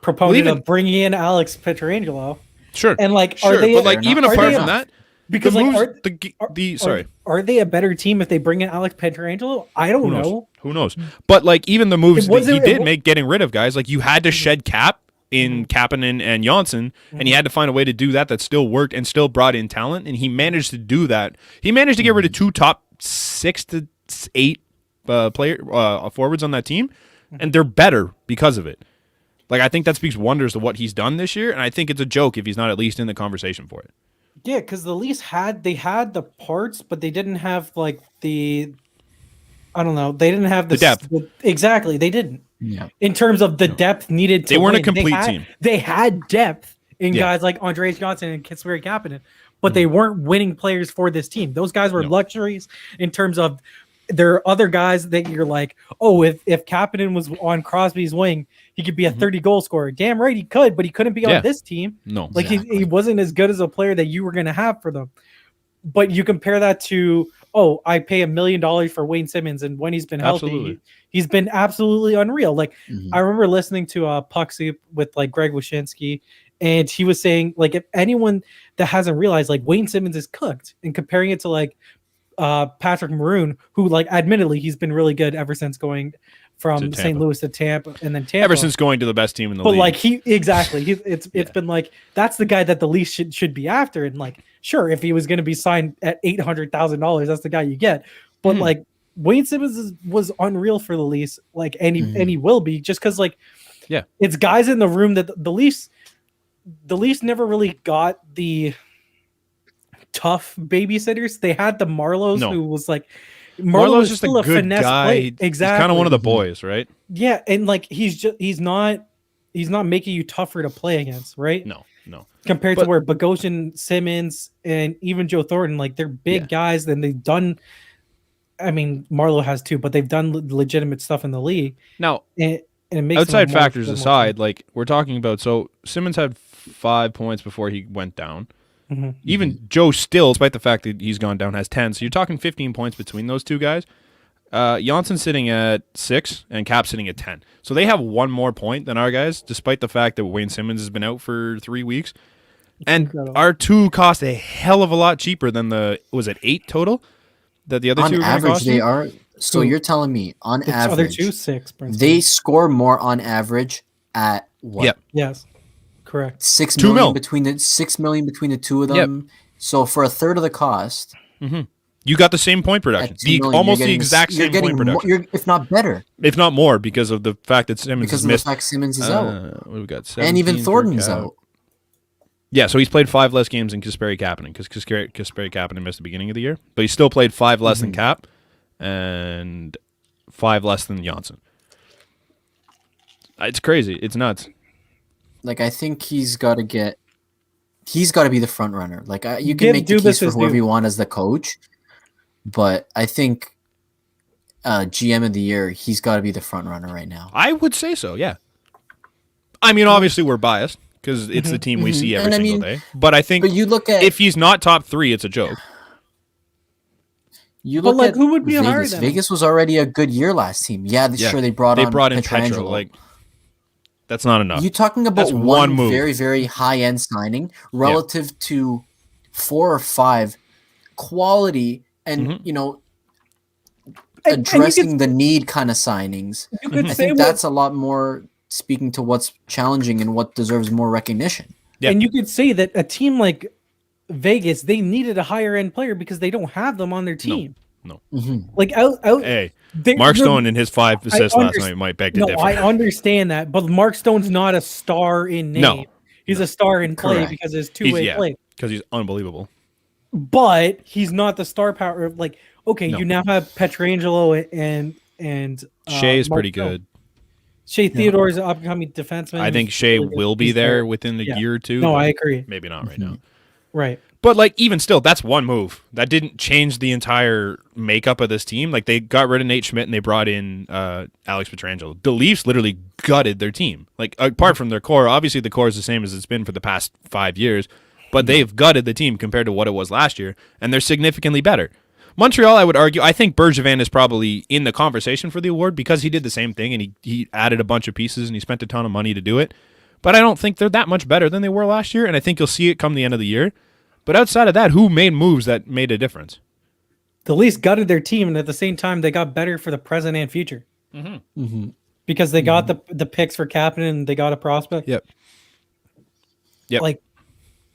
proponent of bringing in Alex Pietrangelo. Sure, and like, sure, are they? But like, even apart from that, because the like, moves, are they a better team if they bring in Alex Pietrangelo? I don't know. Who knows? But like, even the moves that he did make, getting rid of guys, like you had to shed cap in Kapanen and Janssen, and he had to find a way to do that still worked and still brought in talent, and he managed to do that. He managed to get rid of 2 top 6 to 8 forwards on that team, and they're better because of it. Like, I think that speaks wonders to what he's done this year, and I think it's a joke if he's not at least in the conversation for it. Yeah, because the Leafs had the parts, but they didn't have like the, I don't know, they didn't have the depth. Exactly, they didn't. Yeah. In terms of the depth needed to They weren't win. a complete team. They had depth in guys like Andreas Johnson and Kasperi Kapanen, but they weren't winning players for this team. Those guys were luxuries in terms of there are other guys that you're like, oh, if Kapanen was on Crosby's wing, he could be a 30-goal scorer. Damn right he could, but he couldn't be on this team. No. Like he wasn't as good as a player that you were going to have for them. But you compare that to, oh, I pay $1 million for Wayne Simmons, and when he's been healthy, he's been absolutely unreal. Like I remember listening to Puck Soup with like Greg Wyshynski, and he was saying like if anyone that hasn't realized like Wayne Simmons is cooked, and comparing it to like Patrick Maroon, who like admittedly he's been really good ever since going from St. Louis to Tampa and then Tampa. Ever since going to the best team in the league. But like it's been like that's the guy that the Leafs should be after. And like sure, if he was going to be signed at $800,000, that's the guy you get. But like Wayne Simmons was unreal for the Leafs, like and he will be just because like it's guys in the room that the Leafs never really got the tough babysitters. They had the Marlows who was like Marlowe's just still a good finesse guy. play. Exactly. He's kind of one of the boys, right? Yeah, and like he's not making you tougher to play against, right? No. Compared to where Bogosian, Simmons, and even Joe Thornton, like they're big guys, and they've done. I mean, Marlowe has too, but they've done legitimate stuff in the league. Now, and it makes outside factors aside, like we're talking about, so Simmons had 5 points before he went down. Even Joe still, despite the fact that he's gone down, has 10. So you're talking 15 points between those two guys. Janssen sitting at 6 and Cap sitting at 10. So they have 1 more point than our guys, despite the fact that Wayne Simmons has been out for 3 weeks. And our 2 cost a hell of a lot cheaper than was it 8 total? That the other 2 on are average cost they you? are. So you're telling me on average, other 2 6. They score more on average at what? Yep. Yes. Correct. 6 $2 million mil. between the 6 million between the 2 of them. So for a third of the cost, You got the same point production. at $2 million, Almost you're the getting- exact you're same getting point production. more, if not better, if not more, because of the fact that Simmons because is of the missed. fact Simmons is out, We've got and even 17 Thornton's for Cap. out. Yeah, so he's played 5 less games than Kasperi Kapanen because Kasperi Kapanen missed the beginning of the year, but he still played 5 less than Cap and 5 less than Janssen. It's crazy. It's nuts. Like I think he's got to be the front runner. Like you can Give make the Dubas case for his whoever due. you want as the coach, but I think GM of the year, he's got to be the front runner right now. I would say so, yeah. I mean, obviously we're biased because it's the team we see every And I single mean, day. But I think But you look at if he's not top 3, it's a joke. You But, look like, at who would be higher Vegas. than him? Vegas was already a good year last team. Yeah, sure, they brought in Petro. Pietrangelo. Like, that's not enough. You talking about That's one move. very, very high-end signing relative to 4 or 5 quality and, And addressing the need kind of signings. You could I say think that's a lot more speaking to what's challenging and what deserves more recognition. Yeah. And you could say that a team like Vegas, they needed a higher end player because they don't have them on their team. No. Like Hey, Mark Stone and his 5 assists last night might beg to differ. I understand that, but Mark Stone's not a star in name. No. He's a star in play Correct. because his two-way play. Because he's unbelievable. But he's not the star power. Like, okay, you now have Pietrangelo and Shea is Mark pretty Stone. good. Shea Theodore is an upcoming defenseman. I think Shea will be there within the year or two. No, I agree. Maybe not right now. Right. But, like, even still, that's one move. That didn't change the entire makeup of this team. Like, they got rid of Nate Schmidt and they brought in Alex Pietrangelo. The Leafs literally gutted their team. Like, apart from their core, obviously the core is the same as it's been for the past 5 years, but they've gutted the team compared to what it was last year, and they're significantly better. Montreal, I would argue, I think Bergevin is probably in the conversation for the award because he did the same thing and he added a bunch of pieces and he spent a ton of money to do it. But I don't think they're that much better than they were last year, and I think you'll see it come the end of the year. But outside of that, who made moves that made a difference? The Leafs gutted their team, and at the same time, they got better for the present and future. Because they got the picks for Kapanen and they got a prospect. Yep. Like,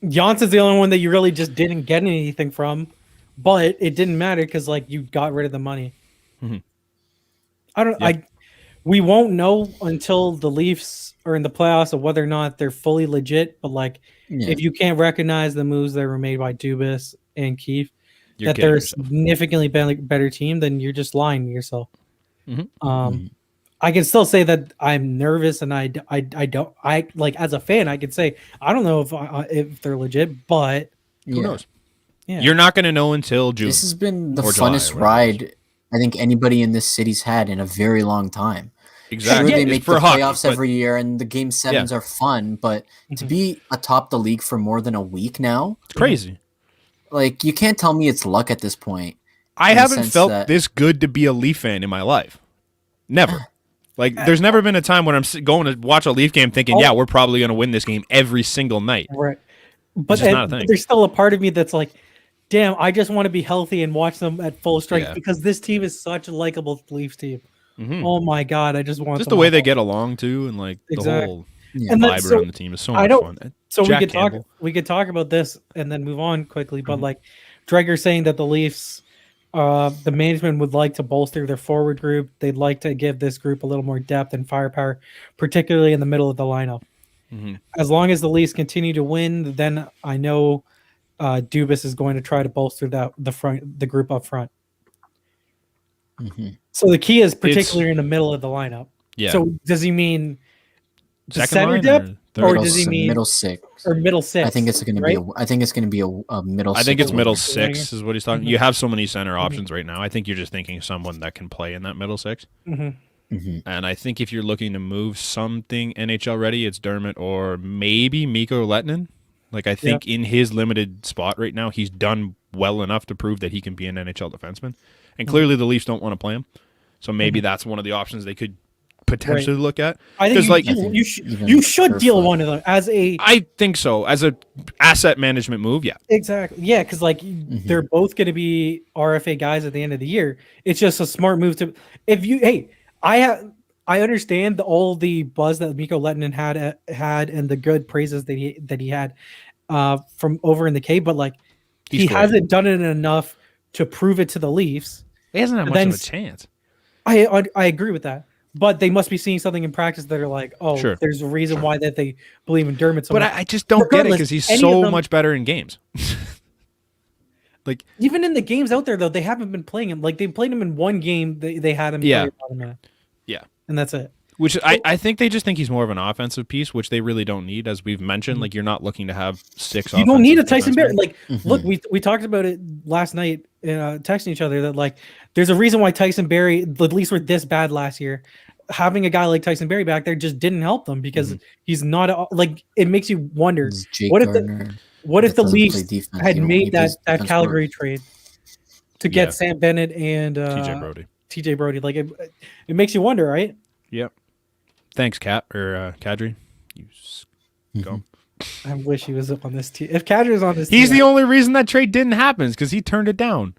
Janssen's the only one that you really just didn't get anything from, but it didn't matter because, like, you got rid of the money. We won't know until the Leafs are in the playoffs of whether or not they're fully legit. But, like, if you can't recognize the moves that were made by Dubas and Keefe, that they're a significantly better team, then you're just lying to yourself. I can still say that I'm nervous, and I don't like as a fan. I could say I don't know if they're legit, but who knows? Yeah. You're not going to know until June. This has been the funnest ride I think anybody in this city's had in a very long time. Exactly. Sure, they make the playoffs every year, and the game sevens are fun, but to be atop the league for more than a week now, it's crazy. Like, you can't tell me it's luck at this point. I haven't felt this good to be a Leaf fan in my life. Never. Like, there's never been a time when I'm going to watch a Leaf game thinking, yeah, we're probably going to win this game every single night. Right. But there's still a part of me that's like, damn, I just want to be healthy and watch them at full strength because this team is such a likable Leafs team. Oh my God, I just want just the way they get along too, and like the whole vibe around the team is so much fun. So we could talk about this and then move on quickly. But like Dreger saying that the Leafs, the management would like to bolster their forward group. They'd like to give this group a little more depth and firepower, particularly in the middle of the lineup. As long as the Leafs continue to win, then I know Dubas is going to try to bolster the group up front. So the key is particularly in the middle of the lineup. Yeah. So does he mean second center depth, or does he mean middle six or middle six? I think it's going to be. I think it's going to be a middle. I think it's middle six is what he's talking. You have so many center options right now. I think you're just thinking someone that can play in that middle six. And I think if you're looking to move something NHL ready, it's Dermott or maybe Mikko Lehtinen. Like, I think in his limited spot right now, he's done well enough to prove that he can be an NHL defenseman. And clearly the Leafs don't want to play him. So maybe that's one of the options they could potentially look at. I think you should deal one of them as a... I think so. As a asset management move, yeah. Exactly. Yeah, because like they're both going to be RFA guys at the end of the year. It's just a smart move to... I understand all the buzz that Mikko Lehtinen had and the good praises that he had from over in the K, but like he hasn't done it enough to prove it to the Leafs. He hasn't had much of a chance. I agree with that, but they must be seeing something in practice that are like, there's a reason why that they believe in Dermott so much. But I just don't get it because he's so much better in games. Like even in the games out there though, they haven't been playing him. Like they played him in one game. They had him. Yeah. And that's it. Which I think they just think he's more of an offensive piece, which they really don't need, as we've mentioned. Like, you're not looking to have six. You don't need a Tyson Barrie. Like, look, we talked about it last night, texting each other that like there's a reason why Tyson Barrie, at least were this bad last year. Having a guy like Tyson Barrie back there just didn't help them because he's not like it makes you wonder what if the Leafs had made that Calgary trade. to get Sam Bennett and TJ Brody. Like it makes you wonder, right? Yep. Thanks, Kadri. You go. I wish he was up on this team. If Kadri was on this team, he's team, the only reason that trade didn't happen because he turned it down.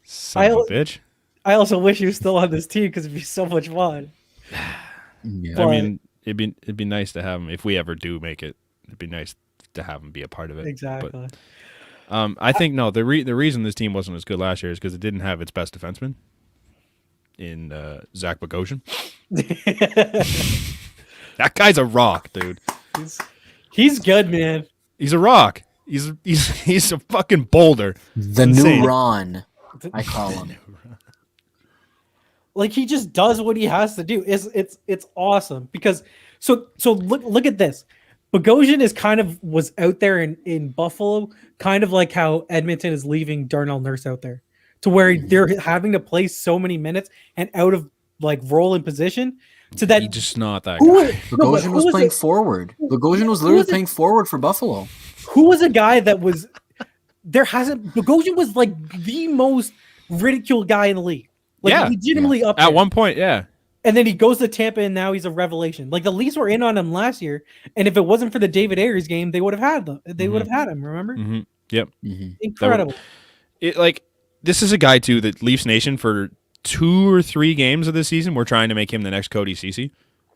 Son of a bitch. I also wish he was still on this team because it'd be so much fun. Yeah. But, I mean, it'd be nice to have him if we ever do make it. It'd be nice to have him be a part of it. Exactly. But, I think the reason this team wasn't as good last year is because it didn't have its best defenseman in Zach Bogosian. That guy's a rock, dude. He's good, man. He's a rock. He's a fucking boulder. The new Ron, I call him. Like he just does what he has to do. It's awesome because so look at this. Bogosian was out there in Buffalo, kind of like how Edmonton is leaving Darnell Nurse out there, to where they're having to play so many minutes and out of like role in position. So that he's just not that guy. Bogosian was playing forward. Bogosian was literally playing forward for Buffalo. Who was a guy that was Bogosian was like the most ridiculed guy in the league. Like legitimately up there. At one point, yeah. And then he goes to Tampa and now he's a revelation. Like the Leafs were in on him last year, and if it wasn't for the David Ayers game, they would have had them. They would have had him, remember? Mm-hmm. Yep. Mm-hmm. Incredible. This is a guy too that Leafs Nation for 2 or 3 games of this season we're trying to make him the next Cody Ceci.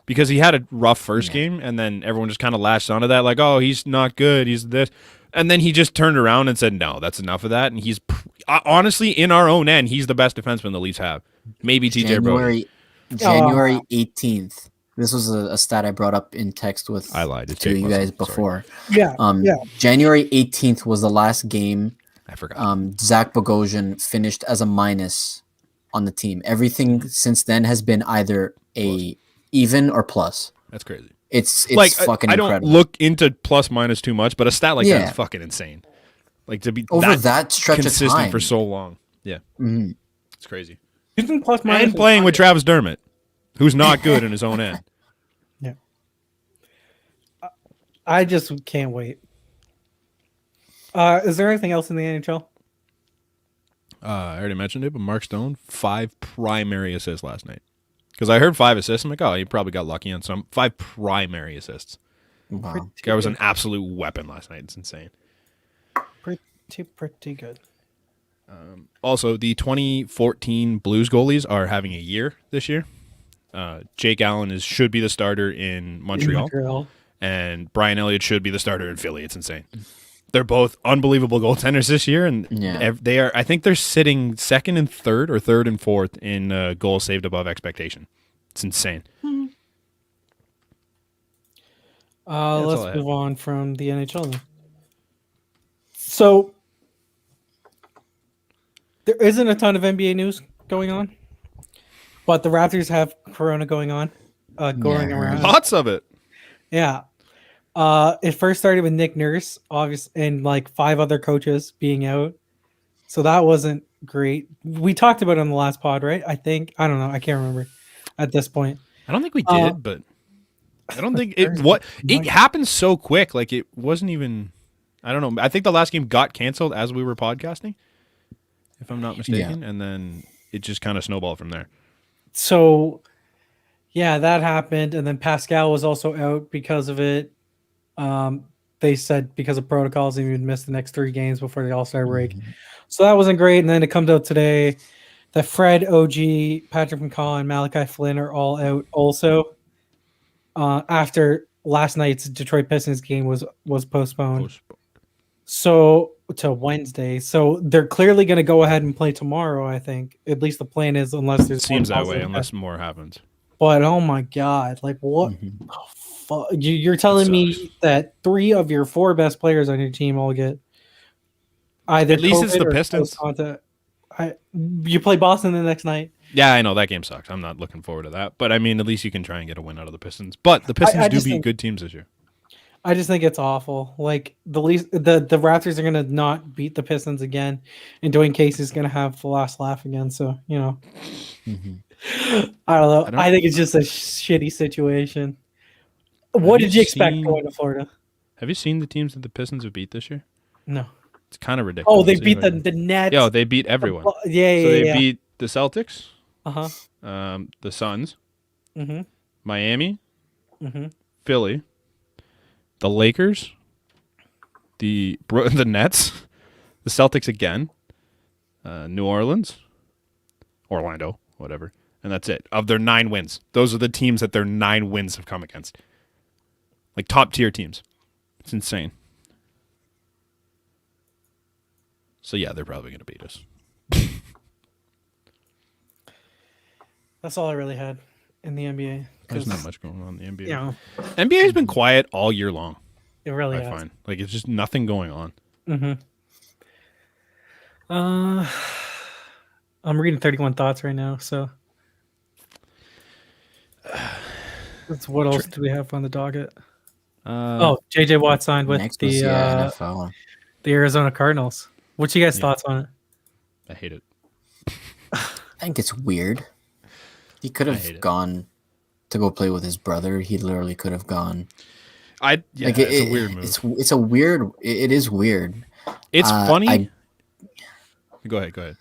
Because he had a rough first game, and then everyone just kind of latched onto that, like, oh, he's not good, he's this. And then he just turned around and said, no, that's enough of that. And he's, honestly, in our own end, he's the best defenseman the Leafs have. Maybe TJ Brody. January 18th. This was a stat I brought up in text to you guys before. Yeah. January 18th was the last game. I forgot. Zach Bogosian finished as a minus on the team. Everything since then has been either a even or plus. That's crazy. It's like fucking incredible. I don't look into plus minus too much, but a stat like that is fucking insane. Like to be over that stretch consistent of time for so long. Yeah. Mm-hmm. It's crazy. Using plus minus and playing with Travis Dermott, who's not good in his own end. Yeah. I just can't wait. Is there anything else in the NHL? I already mentioned it, but Mark Stone, 5 primary assists last night. Because I heard 5 assists. I'm like, oh, he probably got lucky on some. 5 primary assists. Wow. Guy was an absolute weapon last night. It's insane. Pretty good. Also, the 2014 Blues goalies are having a year this year. Jake Allen should be the starter in Montreal. And Brian Elliott should be the starter in Philly. It's insane. They're both unbelievable goaltenders this year, and they are. I think they're sitting second and third, or third and fourth in goals saved above expectation. It's insane. Let's move on from the NHL then. So there isn't a ton of NBA news going on, but the Raptors have Corona going on, going around. Lots of it. Yeah. It first started with Nick Nurse, obviously, and like 5 other coaches being out. So that wasn't great. We talked about it on the last pod, right? I think. I don't know. I can't remember at this point. I don't think we did, but I don't think it happened so quick. Like it wasn't even. I don't know. I think the last game got canceled as we were podcasting, if I'm not mistaken, and then it just kind of snowballed from there. So, yeah, that happened, and then Pascal was also out because of it. They said because of protocols, he would miss the next 3 games before the All-Star break. So that wasn't great. And then it comes out today that Fred, OG, Patrick McCaw, and Malachi Flynn are all out also. After last night's Detroit Pistons game was postponed. So to Wednesday. So they're clearly going to go ahead and play tomorrow, I think. At least the plan is, unless there's seems that way, unless more happens. But oh my God, like what? You're telling me that 3 of your 4 best players on your team all get either at least COVID it's the Pistons. You play Boston the next night. Yeah, I know that game sucks. I'm not looking forward to that. But I mean, at least you can try and get a win out of the Pistons. But the Pistons do beat good teams this year. I just think it's awful. Like the Raptors are gonna not beat the Pistons again, and Dwayne Casey's gonna have the last laugh again. So I don't know. I think it's just a shitty situation. What did you expect going to Florida? Have you seen the teams that the Pistons have beat this year? No. It's kind of ridiculous. Oh, they beat the Nets. Yo, they beat everyone. Yeah. So they beat the Celtics, Uh-huh. the Suns, Mm-hmm. Miami, Mm-hmm. Philly, the Lakers, the Nets, the Celtics again, New Orleans, Orlando, whatever, and that's it. Of their 9 wins, those are the teams that their 9 wins have come against. Like top tier teams. It's insane. So yeah, they're probably going to beat us. That's all I really had in the NBA. There's not much going on in the NBA. Yeah, NBA has been quiet all year long. it really I has. find like it's just nothing going on. Mm-hmm. I'm reading 31 Thoughts right now, so that's what else do we have on the docket? JJ Watt signed with Next the was NFL. the Arizona Cardinals. What's you guys' thoughts on it? I hate it. I think it's weird. He could hate have it. gone to go play with his brother. He literally could have gone. It's a weird move. It's a weird. It is weird. It's funny. Go ahead.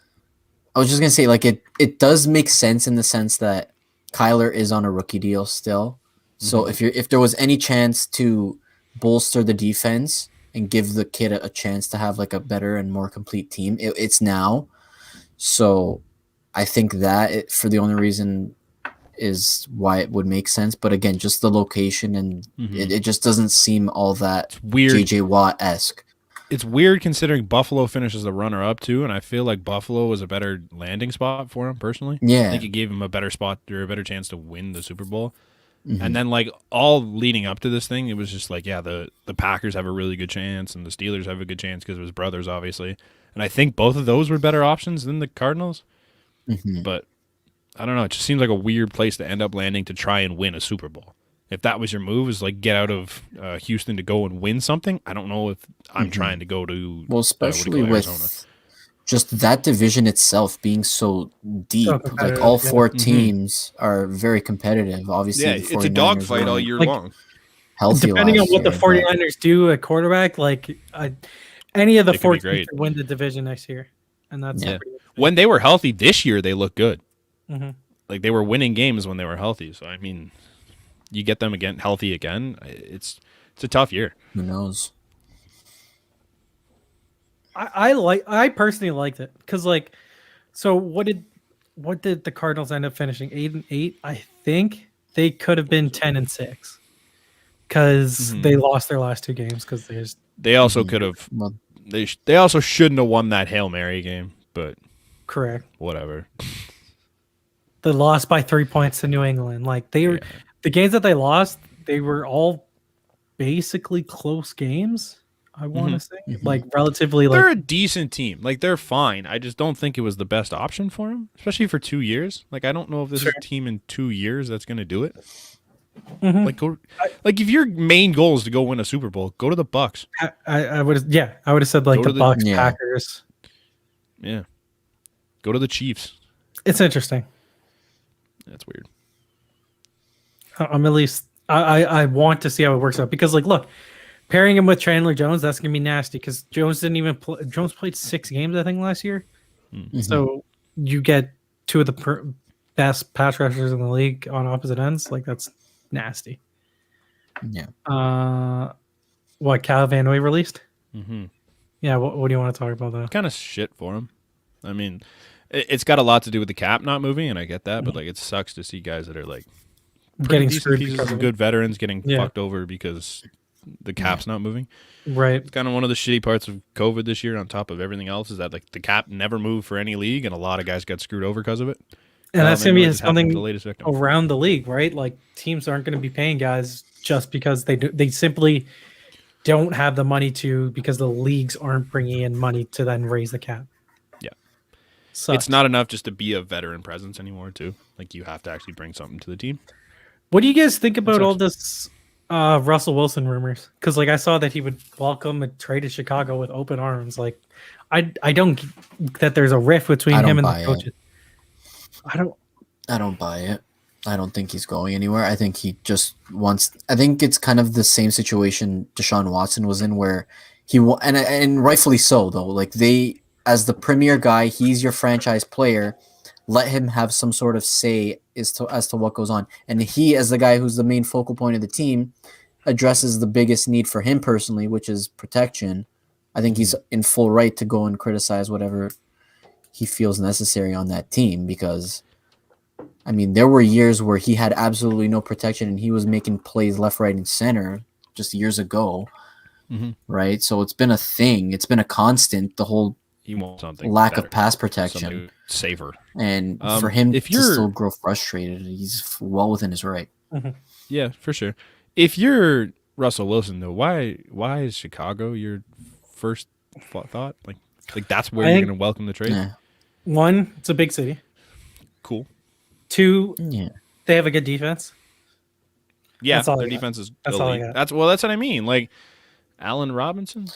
I was just gonna say, like, it does make sense in the sense that Kyler is on a rookie deal still. So if there was any chance to bolster the defense and give the kid a chance to have like a better and more complete team, it's now. So I think that for the only reason is why it would make sense. But again, just the location and it just doesn't seem all that weird. JJ Watt-esque. It's weird considering Buffalo finishes the runner-up too, and I feel like Buffalo was a better landing spot for him personally. Yeah, I think it gave him a better spot or a better chance to win the Super Bowl. And then like all leading up to this thing, it was just like, yeah, the Packers have a really good chance and the Steelers have a good chance because it was brothers, obviously. And I think both of those were better options than the Cardinals. But I don't know. It just seems like a weird place to end up landing to try and win a Super Bowl. If that was your move, is like get out of Houston to go and win something. I don't know if I'm trying to go to especially with Arizona. Just that division itself being so deep. Like all 4 teams are very competitive. Obviously, yeah, it's a dogfight all year long. Healthy, depending on what the 49ers do at quarterback, like any of the 4 teams could win the division next year, and that's when they were healthy this year, they looked good. Mm-hmm. Like they were winning games when they were healthy. So I mean, you get them again healthy again. It's a tough year. Who knows? I personally liked it because like, so what did the Cardinals end up finishing 8-8? I think they could have been 10-6 because they lost their last 2 games because they also could have. They also shouldn't have won that Hail Mary game, but correct. Whatever. They lost by 3 points to New England. Like the games that they lost, they were all basically close games. I want to say, like relatively, they're a decent team. Like they're fine. I just don't think it was the best option for them, especially for 2 years. Like I don't know if this is a team in 2 years that's going to do it. Like if your main goal is to go win a Super Bowl, go to the Bucks. I would have said like the Bucks, Packers. Yeah, go to the Chiefs. It's interesting. That's weird. I'm at least I want to see how it works out because like look. Pairing him with Chandler Jones, that's gonna be nasty because Jones didn't even play. Jones played 6 games, I think, last year. So you get 2 of the best pass rushers in the league on opposite ends. Like that's nasty. Yeah. What Cal Van Noy released? Mm-hmm. Yeah. What do you want to talk about though? Kind of shit for him. I mean, it's got a lot to do with the cap not moving, and I get that, but like it sucks to see guys that are like getting screwed pieces of good veterans getting fucked over because the cap's not moving. Right. It's kind of one of the shitty parts of COVID this year on top of everything else is that like the cap never moved for any league and a lot of guys got screwed over because of it. And that's going to be something the latest victim. Around the league, right? Like teams aren't going to be paying guys just because they simply don't have the money to because the leagues aren't bringing in money to then raise the cap. Yeah. Sucks. It's not enough just to be a veteran presence anymore too. Like you have to actually bring something to the team. What do you guys think about all this Russell Wilson rumors? Because like I saw that he would welcome a trade to Chicago with open arms. Like I don't that there's a rift between him and the coaches. I don't buy it. I don't think he's going anywhere. I think he just wants. I think it's kind of the same situation Deshaun Watson was in, where and rightfully so though. Like they, as the premier guy, he's your franchise player. Let him have some sort of say as to what goes on, and he, as the guy who's the main focal point of the team, addresses the biggest need for him personally, which is protection. I think he's in full right to go and criticize whatever he feels necessary on that team, because I mean, there were years where he had absolutely no protection and he was making plays left, right, and center just years ago, right? So it's been a thing. It's been a constant, the whole He wants something lack better, of pass protection. Safer. And for him if to you're still grow frustrated, he's well within his right. Yeah, for sure. If you're Russell Wilson, though, why is Chicago your first thought? Like that's where you're going to welcome the trade? Yeah. One, it's a big city. Cool. Two, Yeah. they have a good defense. Yeah, That's all their I got. defense is That's all I elite. got. That's what I mean. Like Allen Robinson.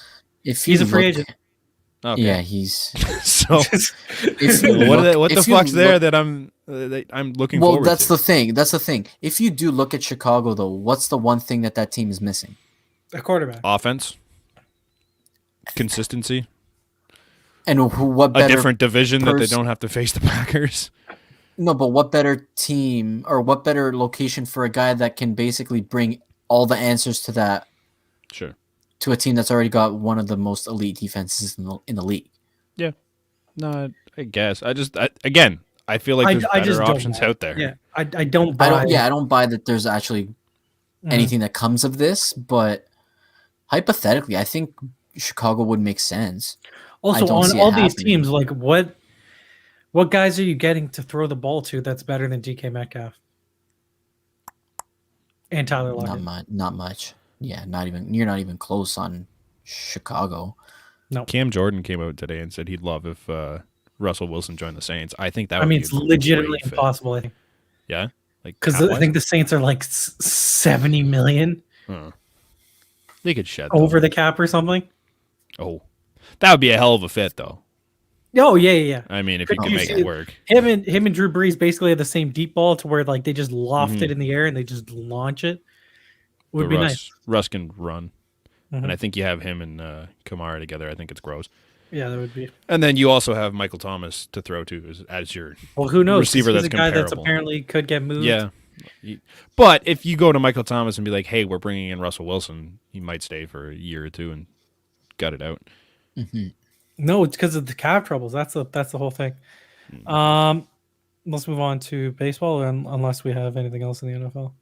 If He's you a free look- agent. Okay. Yeah, he's. So If you what the if you fuck's there look- that I'm looking Well, forward that's to? the thing. That's the thing. If you do look at Chicago, though, what's the one thing that team is missing? A quarterback. Offense, consistency, And what a better? different division that they pers- don't have to face the Packers. No, but what better team or what better location for a guy that can basically bring all the answers to that Sure. to a team that's already got one of the most elite defenses in the league? Yeah. No, I guess. Again, I feel like there's I just better don't options buy it. out there. Yeah, I don't buy. I don't buy that there's actually anything that comes of this, but hypothetically, I think Chicago would make sense. I Also, don't on see it all these happening. teams, like what guys are you getting to throw the ball to that's better than DK Metcalf and Tyler Lockett? Not much. Yeah, not even. You're not even close on Chicago. Cam Jordan came out today and said he'd love if Russell Wilson joined the Saints. I think that I would mean, be it's a legitimately great fit. impossible. I think Yeah? Like because I cap-wise? think the Saints are like 70 million They could shed over them. the cap or something. Oh. That would be a hell of a fit, though. Oh yeah. I mean, if you Could can you make see it work. Him and Drew Brees basically have the same deep ball to where like they just loft Mm-hmm. it in the air and they just launch it. Would But be Russ, nice. Russ can run. Mhm. And I think you have him and Kamara together. I think it's gross. Yeah, that would be. And then you also have Michael Thomas to throw to as your Well, who knows? 'Cause receiver he's that's a guy that's comparable. apparently could get moved. Yeah. But if you go to Michael Thomas and be like, hey, we're bringing in Russell Wilson, he might stay for a year or two and gut it out. No, it's because of the cap troubles. That's the whole thing. Let's move on to baseball, unless we have anything else in the NFL.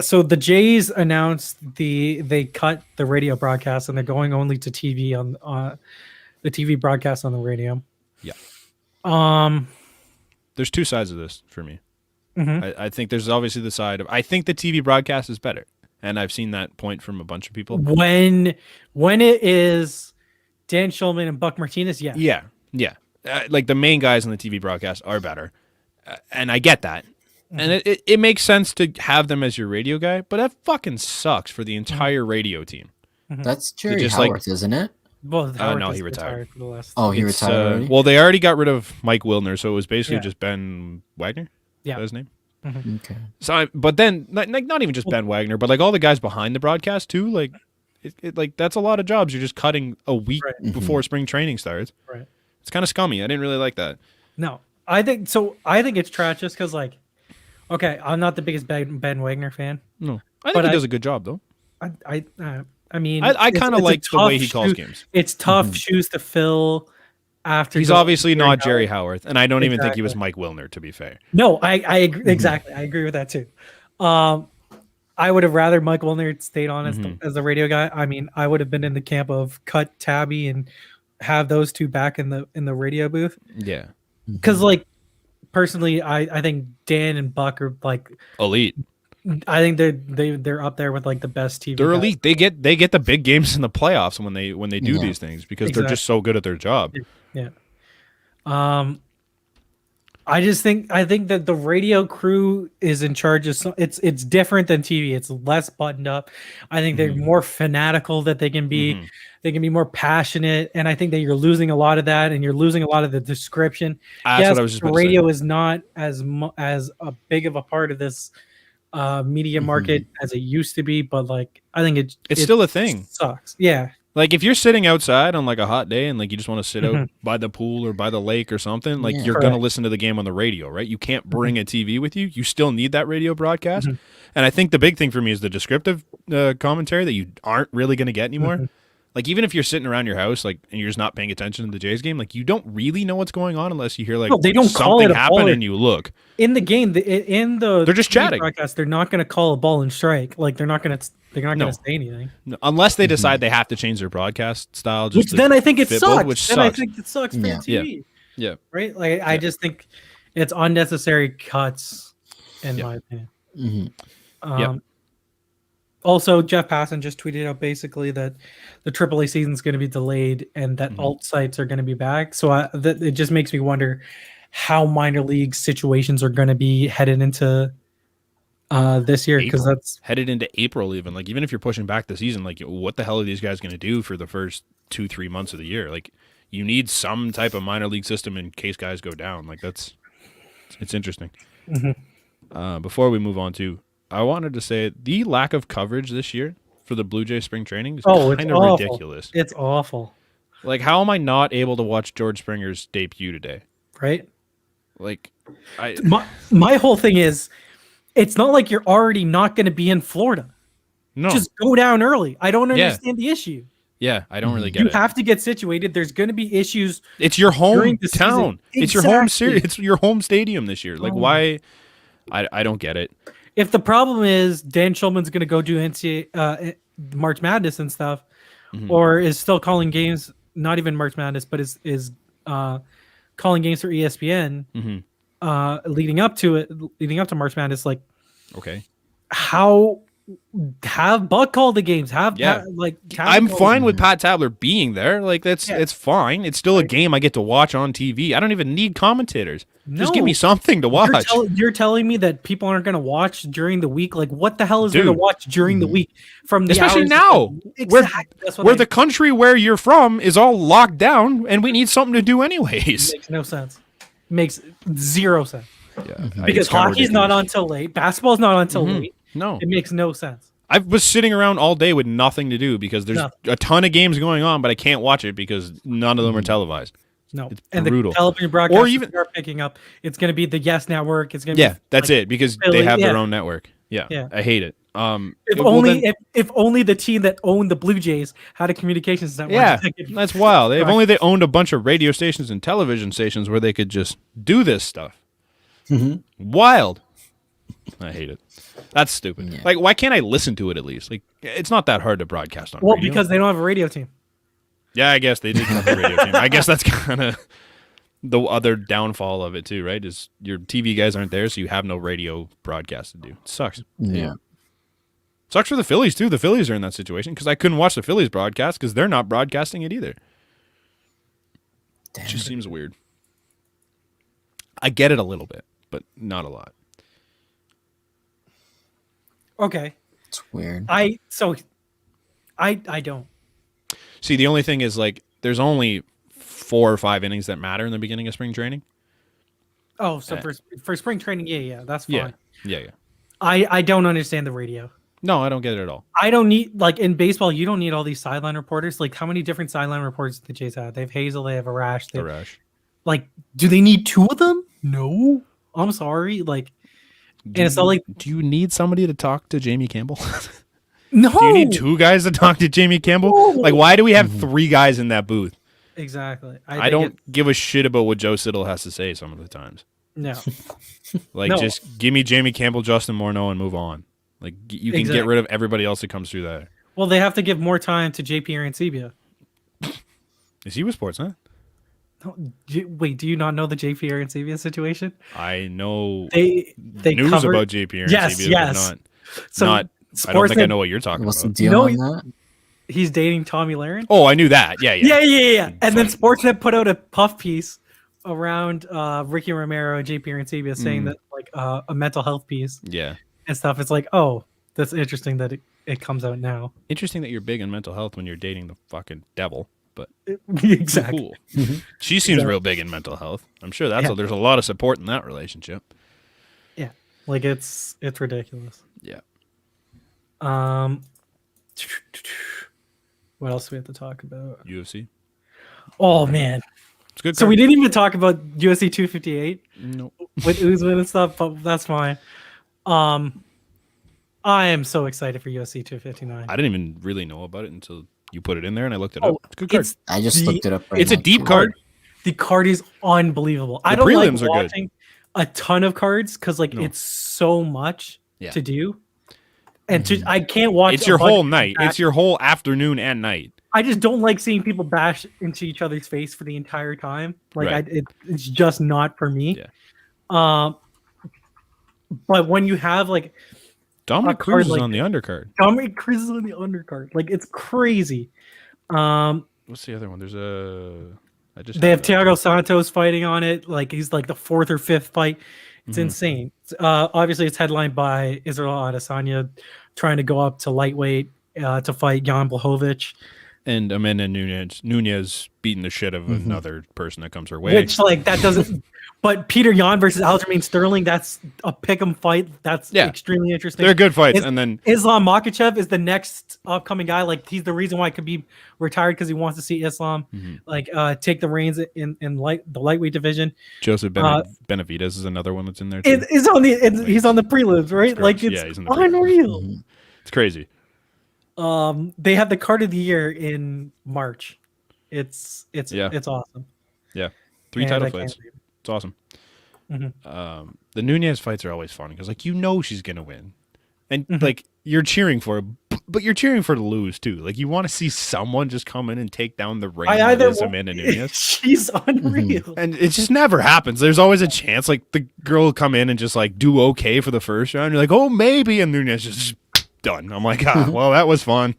So the Jays announced they cut the radio broadcast and they're going only to TV on the TV broadcast on the radio. Yeah. There's two sides of this for me. Mhm. I think there's obviously the side of I think the TV broadcast is better, and I've seen that point from a bunch of people. When it is Dan Schulman and Buck Martinez, yeah. Yeah. Like the main guys on the TV broadcast are better, and I get that, and it makes sense to have them as your radio guy, but that fucking sucks for the entire radio team. That's Jerry just, like- Howarth, isn't it? Well, Howard no, has he retired. for the last. Oh, he It's, retired already? well, they already got rid of Mike Wilner, so it was basically Yeah. just Ben Wagner. Yeah. Is that his name? Okay. So, but then not even just Ben Wagner, but like all the guys behind the broadcast too. Like, like that's a lot of jobs you're just cutting a week Right. before spring training starts. Right. It's kind of scummy. I didn't really like that. No, I think so. I think it's trash just because, like, okay, I'm not the biggest Ben Wagner fan. No, I think But he I- does a good job though. I mean, I it's- kind of it's a like the way tough he calls shoe- games. It's tough shoes to fill. After He's going obviously to not Jerry Howarth, and I don't even think he was Exactly. Mike Wilner. To be fair, No, I agree, exactly. I agree with that too. I would have rather Mike Wilner stayed on as the radio guy. I mean, I would have been in the camp of cut Tabby and have those two back in the radio booth. yeah, Because, like, personally, I think Dan and Buck are like, elite. I think they're up there with like the best TV. They're guys. elite. They get the big games in the playoffs when they do Yeah. these things because they're just so good at their job. Yeah. I think that the radio crew is in charge of it's different than TV. It's less buttoned up. I think they're more fanatical that they can be. They can be more passionate, and I think that you're losing a lot of that, and you're losing a lot of the description. That's what I was just the about to say. radio is not as a big of a part of this media market as it used to be, but like I think It's still a thing. Sucks. Yeah. Like if you're sitting outside on like a hot day and like you just want to sit out Mhm. by the pool or by the lake or something, like Yeah. you're gonna Correct. listen to the game on the radio, right? You can't bring a TV with you. You still need that radio broadcast. Mhm. And I think the big thing for me is the descriptive commentary that you aren't really gonna get anymore. Mhm. Like even if you're sitting around your house, like and you're just not paying attention to the Jays game, like you don't really know what's going on unless you hear like No, they don't call something it a happen ball. and you look. In the game, in the They're just TV chatting. broadcast, they're not going to call a ball and strike. Like they're not going to No. say anything. No, unless they decide they have to change their broadcast style, just Which to then I think it fit both, sucks. which Then I sucks. think it sucks for Yeah. the TV. Yeah. Right? Like I just think it's unnecessary cuts, in Yep. my opinion. Mhm. Yep. Also, Jeff Passan just tweeted out basically that the AAA season is going to be delayed and that alt sites are going to be back. So it just makes me wonder how minor league situations are going to be headed into this year, because April. that's Headed into April even. Like even if you're pushing back the season, like what the hell are these guys going to do for the first 2-3 months of the year? Like you need some type of minor league system in case guys go down. Like it's interesting. Before we move on to, I wanted to say the lack of coverage this year for the Blue Jay spring training is it's kind of awful. ridiculous. It's awful, Like how am I not able to watch George Springer's debut today? right? Like My whole thing is, it's not like you're already not going to be in Florida. no. Just go down early. I don't Yeah. understand the issue. Yeah, I don't really get You it. have to get situated. There's going to be issues. It's your during the hometown. season. It's your home Exactly. series. It's your home stadium this year. Like Oh. why? I don't get it. If the problem is Dan Schulman's going to go do NCAA March Madness and stuff, or is still calling games, not even March Madness, but is calling games for ESPN leading up to March Madness, like Okay. how have Buck call the games? Have Yeah. have I'm fine with Pat Tabler being there. Like it's fine. It's still a game I get to watch on TV. I don't even need commentators. Just give No. me something to watch. You're telling me that people aren't going to watch during the week? Like, what the hell is there to Dude. watch during the week? From the Especially hours- now, exactly. That's what where the country where you're from is all locked down, and we need something to do anyways. makes no sense. Makes zero sense Yeah, because hockey's not on till late. Basketball's not on till late. No, It makes no sense. I was sitting around all day with nothing to do because there's Nothing. a ton of games going on, but I can't watch it because none of them are televised. No, It's and brutal. the television broadcast Or even- are picking up. It's going to be the Yes Network. It's going to Yeah, be that's it because Philly, they have their yeah. own network. Yeah, Yeah. I hate it. If well, only then- if only the team that owned the Blue Jays had a communications network. yeah, that could- that's wild. If Right. only they owned a bunch of radio stations and television stations where they could just do this stuff. Wild. I hate it. That's stupid. Yeah. Like, why can't I listen to it at least? Like, it's not that hard to broadcast on Well, radio. because they don't have a radio team. Yeah, I guess they did have a radio team. I guess that's kind of the other downfall of it too, right? Is your TV guys aren't there, so you have no radio broadcast to do. It sucks. Yeah. Sucks for the Phillies too. The Phillies are in that situation because I couldn't watch the Phillies broadcast because they're not broadcasting it either. Damn. It just seems weird. I get it a little bit, but not a lot. Okay, It's weird. I don't. See, the only thing is like there's only 4 or 5 innings that matter in the beginning of spring training. Oh, so for spring training, yeah, that's fine. Yeah. I don't understand the radio. No, I don't get it at all. I don't need, like, in baseball, you don't need all these sideline reporters. Like, how many different sideline reporters do the Jays have? They have Hazel, they have Arash. They have, Arash. like, do they need 2 of them? No. I'm sorry. Like, and it's not like, Do you need somebody to talk to Jamie Campbell? no. Do you need 2 guys to talk to Jamie Campbell? No. Like, why do we have 3 guys in that booth? Exactly. I don't give a shit about what Joe Siddle has to say some of the times. No. Like, No. just give me Jamie Campbell, Justin Morneau, and move on. Like, you can get Exactly. rid of everybody else that comes through there. Well, they have to give more time to JP Arancibia. Is he with Sportsnet? Wait, do you not know the JP Arancibia situation? I know They news covered, about JP Arancibia, Yes, yes. but So not. I don't think I Sportsnet- know what you're talking What's the about. deal No, on that? He's dating Tommy Lahren. Oh, I knew that. Yeah. Yeah. And then Sportsnet put out a puff piece around Ricky Romero and JP Arancibia saying that, like, a mental health piece Yeah. and stuff. It's like, oh, that's interesting that it comes out now. Interesting that you're big on mental health when you're dating the fucking devil, but Exactly. cool. She seems real big in mental health. I'm sure there's a lot of support in that relationship. Yeah. Like it's ridiculous. Yeah. What else do we have to talk about? UFC. Oh man. It's a good. So card. we didn't even talk about UFC 258 Nope. with Usman and stuff, but that's fine. I am so excited for UFC 259. I didn't even really know about it until you put it in there, and I looked it up. It's a good card. I just looked it up right It's a now, deep too. card. The card is unbelievable. I The don't like prelims are good. watching a ton of cards because like No. it's so much Yeah. to do, and I can't watch. It's your a bunch whole of night. bash- It's your whole afternoon and night. I just don't like seeing people bash into each other's face for the entire time. Like Right. it's just not for me. Yeah. But when you have like Dominic a card Cruz is like on the undercard. Dominic Cruz is on the undercard, like it's crazy. What's the other one? There's a. I just They have it up. Thiago Santos fighting on it. Like he's like the fourth or fifth fight. It's insane. Obviously, it's headlined by Israel Adesanya trying to go up to lightweight to fight Jan Blachowicz. And Amanda Nunez beating the shit of another person that comes her way. Which like that doesn't. But Peter Yan versus Aljamain Sterling, that's a pick'em fight. That's extremely interesting. They're good fights. And then Islam Makhachev is the next upcoming guy. Like he's the reason why Khabib retired because he wants to see Islam like take the reins in the lightweight division. Joseph Benavidez is another one that's in there too. He's on the prelims, right? Like it's he's in the unreal. It's crazy. They have the card of the year in March. It's awesome. Yeah, 3 And title I fights. can't wait. It's awesome. The Nunez fights are always fun because like she's gonna win, and like you're cheering for her, but you're cheering for her to lose too. Like you want to see someone just come in and take down the reign that is Amanda Nunez. She's unreal, and it just never happens. There's always a chance like the girl will come in and just like do okay for the first round. You're like, oh maybe, and Nunez just done. I'm like, well that was fun.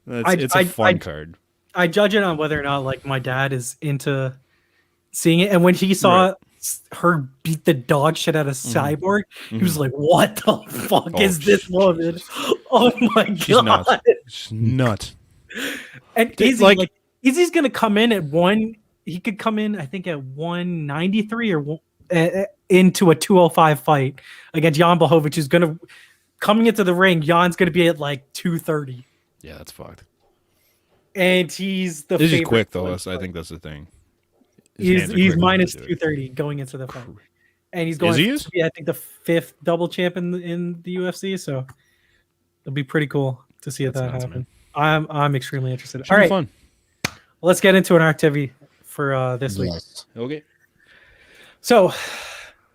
It's a fun card. I judge it on whether or not like my dad is into seeing it, and when he saw her beat the dog shit out of Cyborg, he was like, "What the fuck is this woman? Oh my god, she's nuts." And Izzy, Izzy's gonna come in at one. He could come in, I think, at 193 or into a 205 fight against Jan Blachowicz, who's gonna coming into the ring. Jan's gonna be at like 230. Yeah, that's fucked. And he's the Izzy's quick though. I think that's the thing. He's minus 230 going into the fight, and he's going to be, I think, the 5th double champ in the UFC. So it'll be pretty cool to see that happen. Man. I'm extremely interested. All right, fun. Let's get into an activity for this week. Okay. So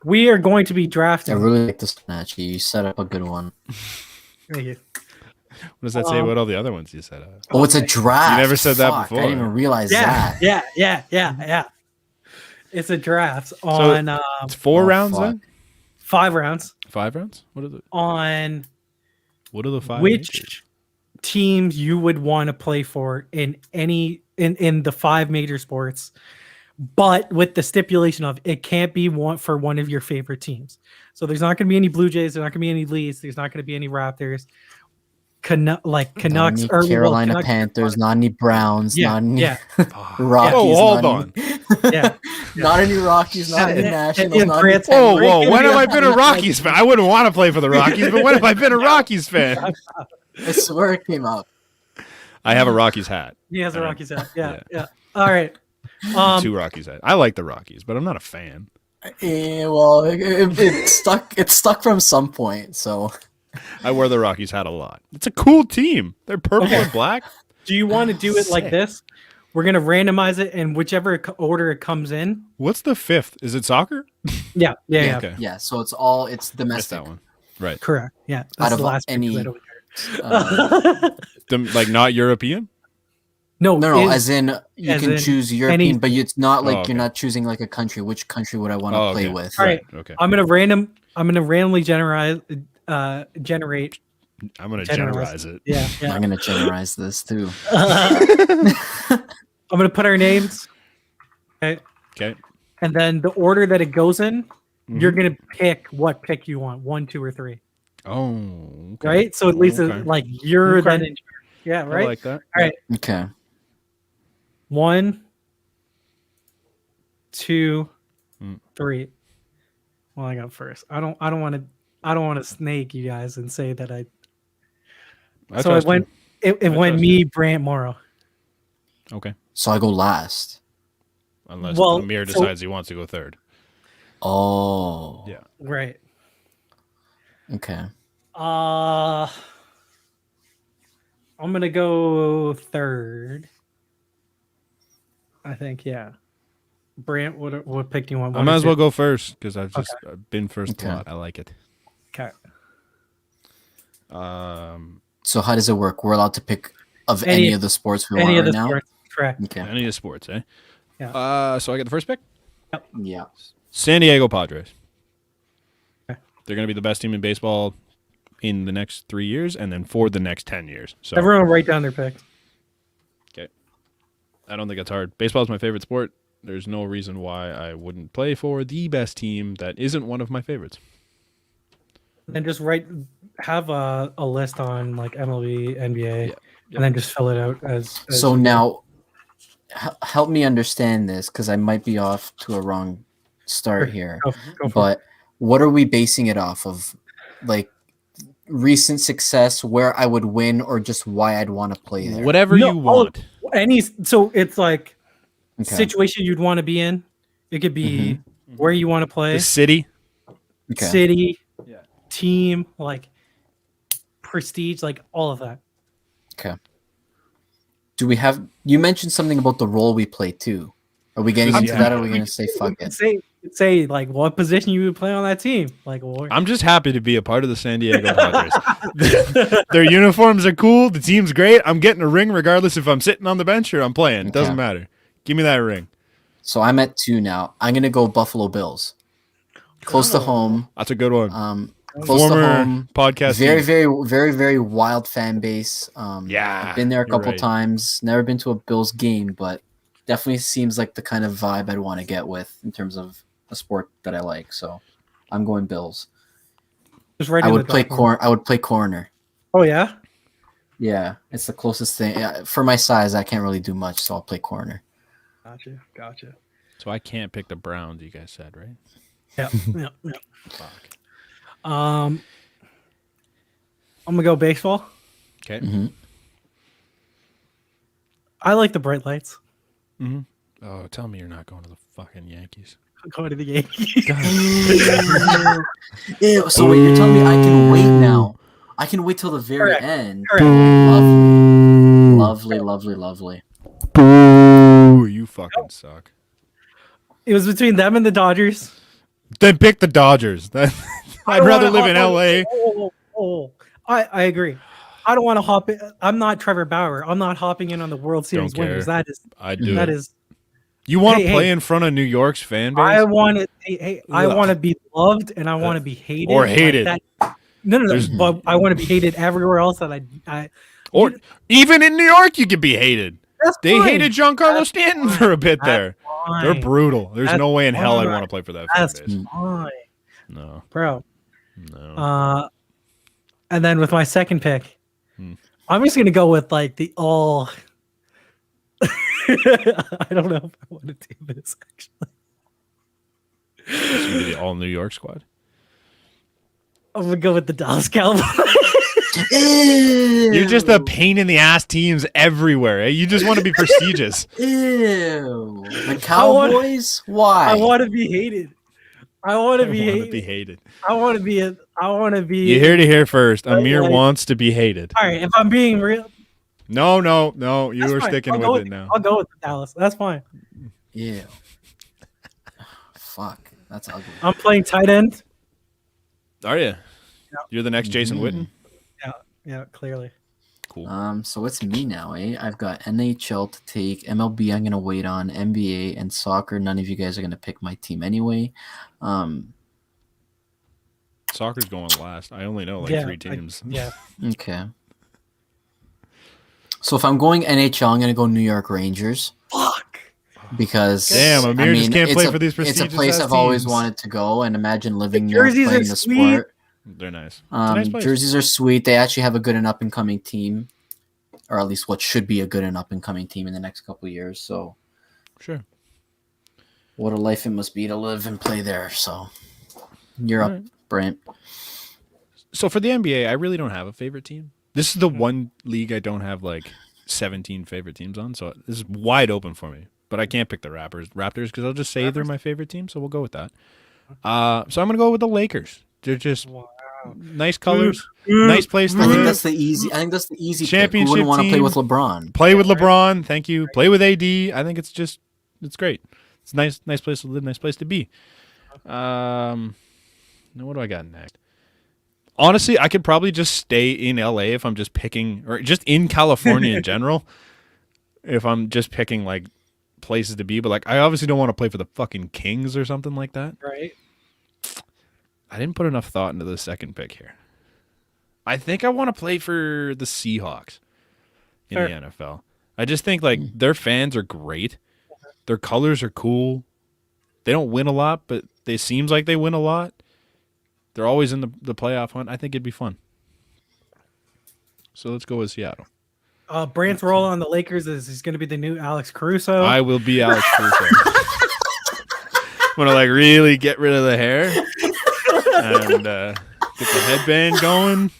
we are going to be drafting. I really like this match. You set up a good one. Thank you. What does that say about all the other ones you said? Oh, it's a draft. You never said that before. I didn't even realize that. Yeah. It's a draft on. So it's 4 rounds then? 5 rounds. 5 rounds? What are the? What are the 5? Which teams you would want to play for in the 5 major sports, but with the stipulation of it can't be one of your favorite teams. So there's not going to be any Blue Jays. There's not going to be any Leafs. There's not going to be any Raptors. Canucks or Carolina Panthers, not any Browns, not any Rockies. Oh, hold on. Not any Rockies, not any Nationals. Whoa. When have I been a Rockies fan? I wouldn't want to play for the Rockies, but when have I been a Rockies fan? I swear it came up. I have a Rockies hat. He has a Rockies hat. Yeah. All right. 2 Rockies hats. I like the Rockies, but I'm not a fan. Well, it stuck. It stuck from some point, so. I wear the Rockies hat a lot. It's a cool team. They're purple and black. Do you want to do it like this? We're going to randomize it in whichever order it comes in. What's the 5th? Is it soccer? Yeah. Okay. Yeah, so it's domestic. That one. Right. Correct. Yeah. That's out of the last any like not European? No, as in you can choose European, but it's not like you're not choosing like a country. Which country would I want to play with? All right. Okay. I'm going to randomly generate. I'm gonna generalize it. Yeah. I'm gonna generalize this too. I'm gonna put our names. Okay. And then the order that it goes in, you're gonna pick what pick you want, 1, 2, or 3. Oh. Okay. Right. So at least like you're then in charge. Yeah. Right. I like that. All right. Okay. 1, 2, 3. Well, I got first. I don't want to. I don't want to snake you guys and say that I. I So it trust went. you. It I went trust me, Brant, Morrow. Okay. So I go last. Unless Well, Amir so- decides he wants to go third. Oh. Yeah. Right. Okay. I'm gonna go third. I think, yeah. Brant, what pick do you want? I might as well go first because I've been first Okay. a lot. I like it. Okay. So how does it work? We're allowed to pick of Any- any of the sports we Any want of right the now? sports, correct? Okay. Any of the sports, eh? Yeah. So I get the first pick. Yeah. San Diego Padres. Okay. They're going to be the best team in baseball in the next 3 years, and then for the next 10 years. So Everyone write down their picks. okay. I don't think it's hard. Baseball is my favorite sport. There's no reason why I wouldn't play for the best team that isn't one of my favorites. And just have a list on like MLB, NBA, Yeah. and then just fill it out as So you go. now, help me understand this because I might be off to a wrong start here. Go for it. But what are we basing it off of? Like recent success, where I would win, or just why I'd want to play there? Whatever No, you want. so it's like Okay. situation you'd want to be in. It could be where you want to play, The city. Okay. city, Yeah. team, like prestige, like all of that. Okay. Do we have? You mentioned something about the role we play too. Are we getting into Yeah. that? Or are we gonna say fuck it? Say like what position you would play on that team. Like, well, I'm just happy to be a part of the San Diego Padres. Their uniforms are cool. The team's great. I'm getting a ring regardless if I'm sitting on the bench or I'm playing. It doesn't Okay. matter. Give me that ring. So I'm at 2 now. I'm gonna go Buffalo Bills. Close to home. That's a good one. Close to Former home. podcast. Very, team. very, very, very wild fan base. Yeah, I've been there a you're couple right. times. Never been to a Bills game, but definitely seems like the kind of vibe I'd want to get with in terms of a sport that I like. So I'm going Bills. just right. I in would the play document. I would play corner. Oh yeah. Yeah, it's the closest thing. Yeah, for my size, I can't really do much, so I'll play corner. Gotcha. So I can't pick the Browns, you guys said, right? Yeah. Yeah. Fuck. I'm gonna go baseball. Okay. Mm-hmm. I like the bright lights. Oh, tell me you're not going to the fucking Yankees. I'm going to the Yankees. Ew, so wait, you're telling me I can wait now? I can wait till the very Correct. end. Correct. Lovely, lovely, lovely. Boo! You fucking suck. It was between them and the Dodgers. Then pick the Dodgers. I'd rather live in LA. I agree. I don't want to hop in. I'm not Trevor Bauer. I'm not hopping in on the World Series Don't care. winners. That is I'd do that it. is. You want to Hey, play in front of New York's fan base? I want it. Hey, I Ugh. want to be loved and I want to be hated. Or like hated. that. No. There's- But I want to be hated everywhere else that I. Or even in New York, you could be hated. That's They fine. hated Giancarlo Stanton fine. for a bit That's there. They're fine. brutal. There's That's no way in hell I'd fine. want to play for that fan That's base. fine, No. bro. No. And then with my second pick, Hmm. I'm just gonna go with like the all. I don't know if I want to do this actually. It's gonna be the all New York squad. I'm gonna go with the Dallas Cowboys. You're just a pain in the ass teams everywhere. Eh? You just want to be prestigious. Ew. The Cowboys? Why? I want to be hated. I want to I be want to hated. be hated. I want to be a. I want to be. You heard it here first. Amir like- wants to be hated. All right, if I'm being real, No. You that's are fine. sticking I'll go with it now. I'll go with Dallas. That's fine. Ew. Fuck. That's ugly. I'm playing tight end. Are you? You're the next Jason Witten. Yeah, clearly. Cool. So it's me now, eh? I've got NHL to take, MLB I'm gonna wait on, NBA and soccer. None of you guys are gonna pick my team anyway. Soccer's going last. I only know like Yeah, 3 teams. Yeah. Okay. So if I'm going NHL, I'm gonna go New York Rangers Fuck. because Damn, Amir just can't it's play a- for these It's a prestigious place ass I've always teams. wanted to go, and imagine living The there, jerseys playing are the sweet. sport. They're nice. It's a nice place. Jerseys are sweet. They actually have a good and up and coming team, or at least what should be a good and up and coming team in the next couple of years. So, Sure. what a life it must be to live and play there. So, you're up, Alright. Brent. So for the NBA, I really don't have a favorite team. This is the one league I don't have like 17 favorite teams on, so this is wide open for me. But I can't pick the Raptors because I'll just say they're my favorite team, so we'll go with that. So I'm gonna go with the Lakers. They're just nice colors, nice place to I live. think that's the easy Championship pick. Who wouldn't want to play team. with LeBron? Play with LeBron, thank you. Play with AD. I think it's great. It's a nice place to live, nice place to be. Now what do I got next? Honestly, I could probably just stay in LA if I'm just picking, or just in California in general, if I'm just picking like places to be. But like, I obviously don't want to play for the fucking Kings or something like that. Right. I didn't put enough thought into the second pick here. I think I want to play for the Seahawks in the NFL. I just think like their fans are great. Their colors are cool. They don't win a lot, but it seems like they win a lot. They're always in the playoff hunt. I think it'd be fun. So let's go with Seattle. Brant's role on the Lakers is he's going to be the new Alex Caruso. I will be Alex Caruso. I'm going to like really get rid of the hair and get the headband going.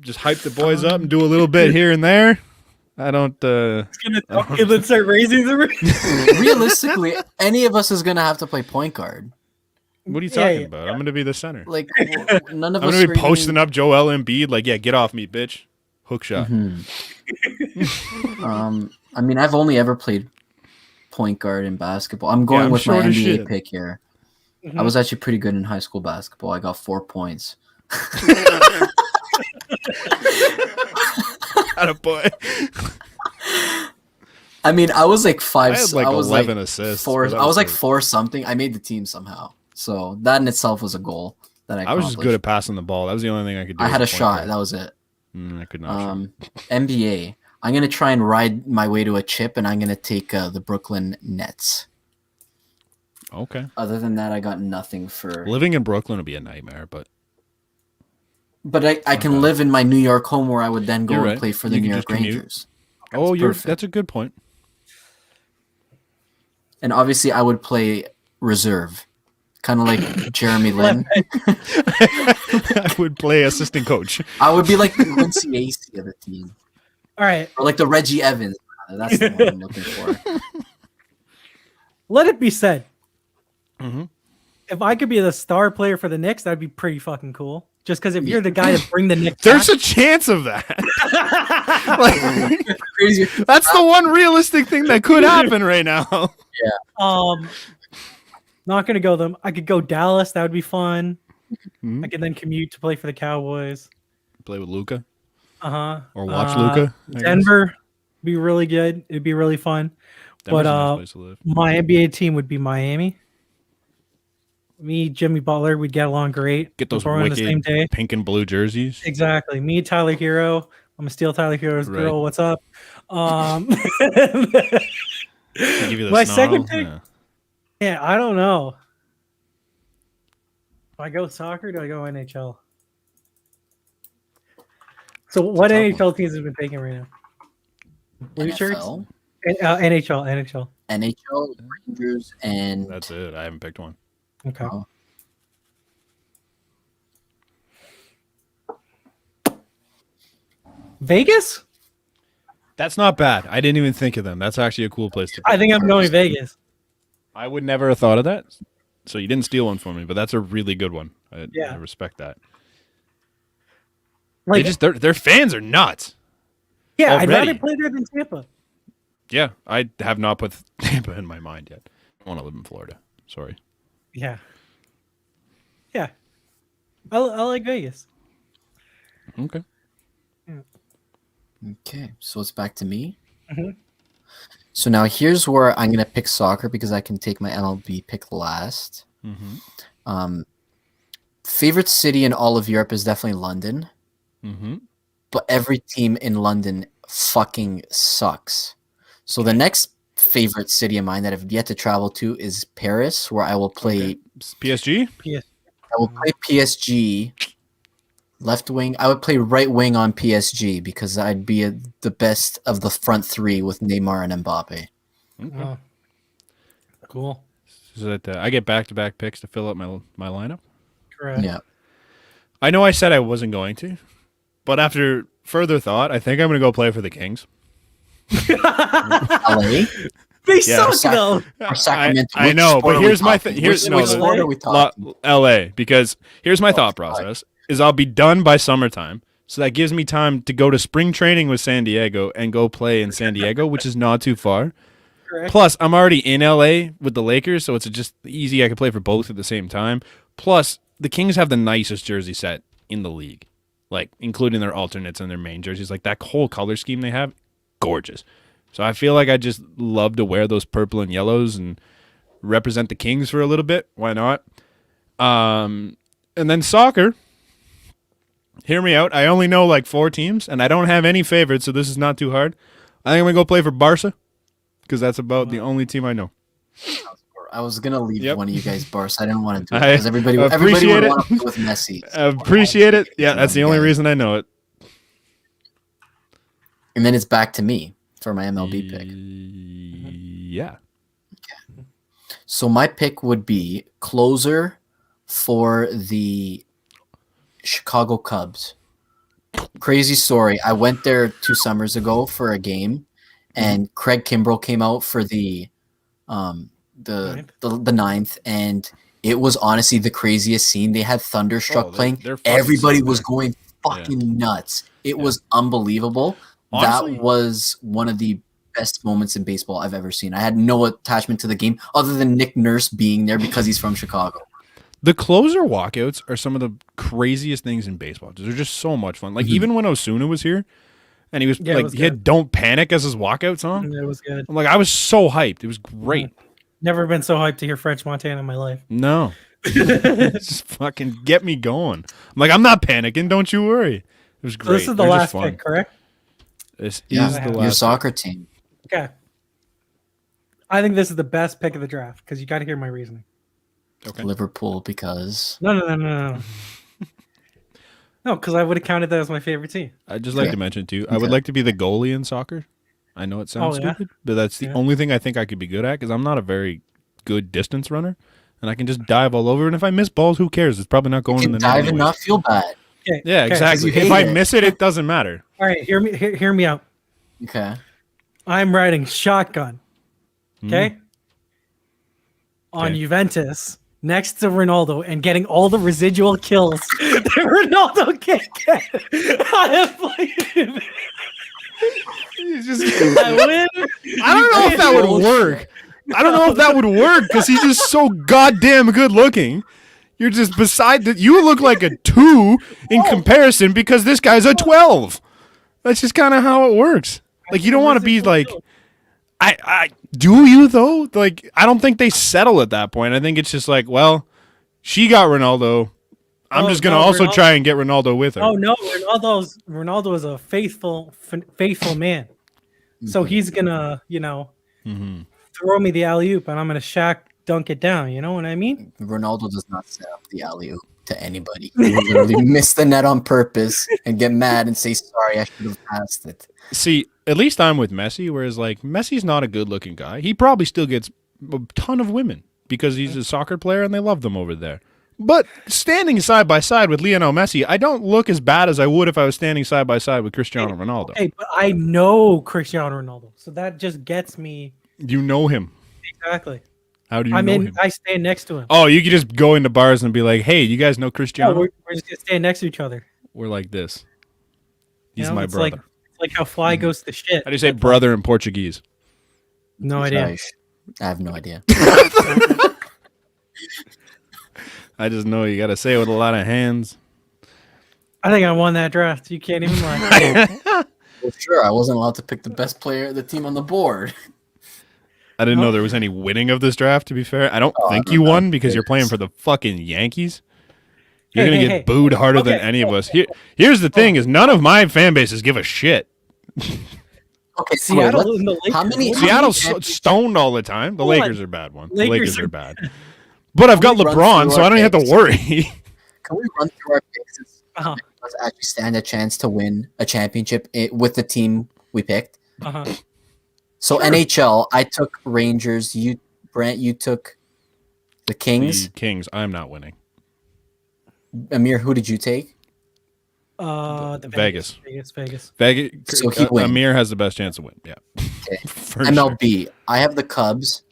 Just hype the boys up and do a little bit here and there. I don't. Let's start raising the. Realistically, any of us is gonna have to play point guard. What are you talking about? I'm going to be the center. Like none of I'm us. going to be posting up Joel Embiid. Like, yeah, get off me, bitch. Hook shot. I mean, I've only ever played point guard in basketball. I'm going with my NBA pick here. I was actually pretty good in high school basketball. I got 4 points. Attaboy. I mean, I was like five. I had like 11 assists. Four. I was like 4 something. I made the team somehow. So that in itself was a goal that I was just good at passing the ball. That was the only thing I could do. I had a shot. That was it. I could not shoot. NBA. I'm going to try and ride my way to a chip, and I'm going to take the Brooklyn Nets. Okay. Other than that, I got nothing for... Living in Brooklyn would be a nightmare, but... But I can live in my New York home where I would then go and play for the New York Rangers. That's a good point. And obviously, I would play reserve. Kind of like Jeremy Lin. I would play assistant coach. I would be like the Quincy Acey of the team. All right. Or like the Reggie Evans. That's the one I'm looking for. Let it be said. Mm-hmm. If I could be the star player for the Knicks, that'd be pretty fucking cool. Just because if you're the guy to bring the Knicks There's back, a chance of that. Crazy. That's the one realistic thing that could happen right now. Yeah. Not gonna go them. I could go Dallas. That would be fun. Mm-hmm. I could then commute to play for the Cowboys. Play with Luka. Or watch Luka. Denver would be really good. It'd be really fun. Denver's a nice place to live. My NBA team would be Miami. Me, Jimmy Butler, we'd get along great. Get those We're on the same wicked day. pink and blue jerseys. Exactly. Me, Tyler Hero. I'm gonna steal Tyler Hero's girl. What's up? Give you the my snarl? second pick. Yeah, I don't know. Do I go soccer? Or do I go NHL? So what NHL teams have been taking right now? Blue shirts? NHL. NHL, Rangers, and... That's it. I haven't picked one. Okay. Oh. Vegas? That's not bad. I didn't even think of them. That's actually a cool place to go. I think I'm going Vegas. I would never have thought of that. So you didn't steal one from me, but that's a really good one. I respect that. Like, their fans are nuts. Yeah, already. I'd rather play there than Tampa. Yeah, I have not put Tampa in my mind yet. I want to live in Florida. Sorry. Yeah. Yeah. I like Vegas. Okay. Okay, so it's back to me. Mm-hmm. So now here's where I'm going to pick soccer because I can take my MLB pick last. Mm-hmm. Favorite city in all of Europe is definitely London. Mm-hmm. But every team in London fucking sucks. So the next favorite city of mine that I've yet to travel to is Paris, where I will play PSG. I will play PSG left wing. I would play right wing on PSG because I'd be the best of the front three with Neymar and Mbappe. Okay. Oh. Cool. So that I get back-to-back picks to fill up my lineup. Correct. Yeah. I know I said I wasn't going to, but after further thought, I think I'm going to go play for the Kings. LA They Yeah. suck though. or Sacramento? I Which know, sport but are we here's my talking? here's Which no sport are we talking? LA, because here's my thought God. process is I'll be done by summertime. So that gives me time to go to spring training with San Diego and go play in San Diego, which is not too far. Correct. Plus, I'm already in LA with the Lakers, so it's just easy. I can play for both at the same time. Plus, the Kings have the nicest jersey set in the league, like including their alternates and their main jerseys. Like that whole color scheme they have, gorgeous. So I feel like I just love to wear those purple and yellows and represent the Kings for a little bit. Why not? And then soccer. Hear me out. I only know like 4 teams, and I don't have any favorites, so this is not too hard. I think I'm going to go play for Barca, because that's about the only team I know. I was gonna leave Yep. one of you guys Barca. I didn't want to do it I because everybody would appreciate it. want to play with Messi. I appreciate it. Yeah, that's the only reason I know it. And then it's back to me for my MLB pick. Yeah. So my pick would be closer for the Chicago Cubs. Crazy story. I went there 2 summers ago for a game, and Craig Kimbrell came out for the ninth, and it was honestly the craziest scene. They had Thunderstruck playing. they're fucking Everybody sick was there. going fucking nuts. It was unbelievable. Honestly- That was one of the best moments in baseball I've ever seen. I had no attachment to the game other than Nick Nurse being there because he's from Chicago. The closer walkouts are some of the craziest things in baseball. They're just so much fun. Like even when Osuna was here, and he was Yeah, it like was he had "Don't Panic" as his walkout song. It was good. I'm like, I was so hyped. It was great. Never been so hyped to hear French Montana in my life. No, just fucking get me going. I'm like, I'm not panicking. Don't you worry. It was great. So this is the They're just last fun. pick, correct? This Yeah, is the your last. soccer team. Okay. I think this is the best pick of the draft because you got to hear my reasoning. Okay. Liverpool because No. No, because I would have counted that as my favorite team. I'd just like to mention too. I would like to be the goalie in soccer. I know it sounds Oh, yeah? stupid, but that's the only thing I think I could be good at because I'm not a very good distance runner, and I can just dive all over. And if I miss balls, who cares? It's probably not going you in can the net. dive and anyways. not feel bad. Okay. Yeah, okay. exactly. you If I hate it. miss it, it doesn't matter. All right, hear me out. Okay. I'm riding shotgun. Okay. On Okay. Juventus next to Ronaldo and getting all the residual kills that Ronaldo can't get. I have played. I win. I don't know if that would work. I don't know if that would work because he's just so goddamn good looking. You're just beside that. You look like a 2 in comparison because this guy's a 12. That's just kind of how it works. Like you don't want to be like, I do you though? Like I don't think they settle at that point. I think it's just like, well, she got Ronaldo. I'm Oh, just gonna no, also Ronaldo- try and get Ronaldo with her. Oh no, Ronaldo is a faithful man. So he's gonna, throw me the alley oop, and I'm gonna Shaq dunk it down. You know what I mean? Ronaldo does not set up the alley oop to anybody. He will literally miss the net on purpose and get mad and say, sorry, I should have passed it. See, at least I'm with Messi, whereas like Messi's not a good looking guy. He probably still gets a ton of women because he's a soccer player and they love them over there. But standing side by side with Lionel Messi, I don't look as bad as I would if I was standing side by side with Cristiano Ronaldo. Hey, but I know Cristiano Ronaldo, so that just gets me You know him. exactly. How do you know him? I stand next to him. Oh, you could just go into bars and be like, hey, you guys know No, Cristiano? we're just gonna stand next to each other. We're like this. You He's know, my it's brother. like how fly goes to shit. How do you say brother in Portuguese? No idea. Gosh, I have no idea. I just know you got to say it with a lot of hands. I think I won that draft. You can't even lie. Well, sure, I wasn't allowed to pick the best player of the team on the board. I didn't know there was any winning of this draft, to be fair. I don't think you won because you're playing for the fucking Yankees. You're Hey, going to hey, get hey. booed harder than Okay, any of us. Here's the thing is none of my fan bases give a shit. Okay, so Seattle let's- and the Lakers. how many? Seattle's championships- stoned all the time. The Hold on. Lakers are bad one. The Lakers Lakers are are bad. But I've got Can we run LeBron, through so our I don't even have to picks? worry. Can we run through our picks and see Uh-huh. if us actually stand a chance to win a championship with the team we picked? Uh-huh. So NHL, I took Rangers. Brent, you took the Kings. The Kings, I'm not winning. Amir, who did you take? The Vegas. Vegas. So he wins. Amir has the best chance to win. Yeah. Okay. For MLB. sure. I have the Cubs.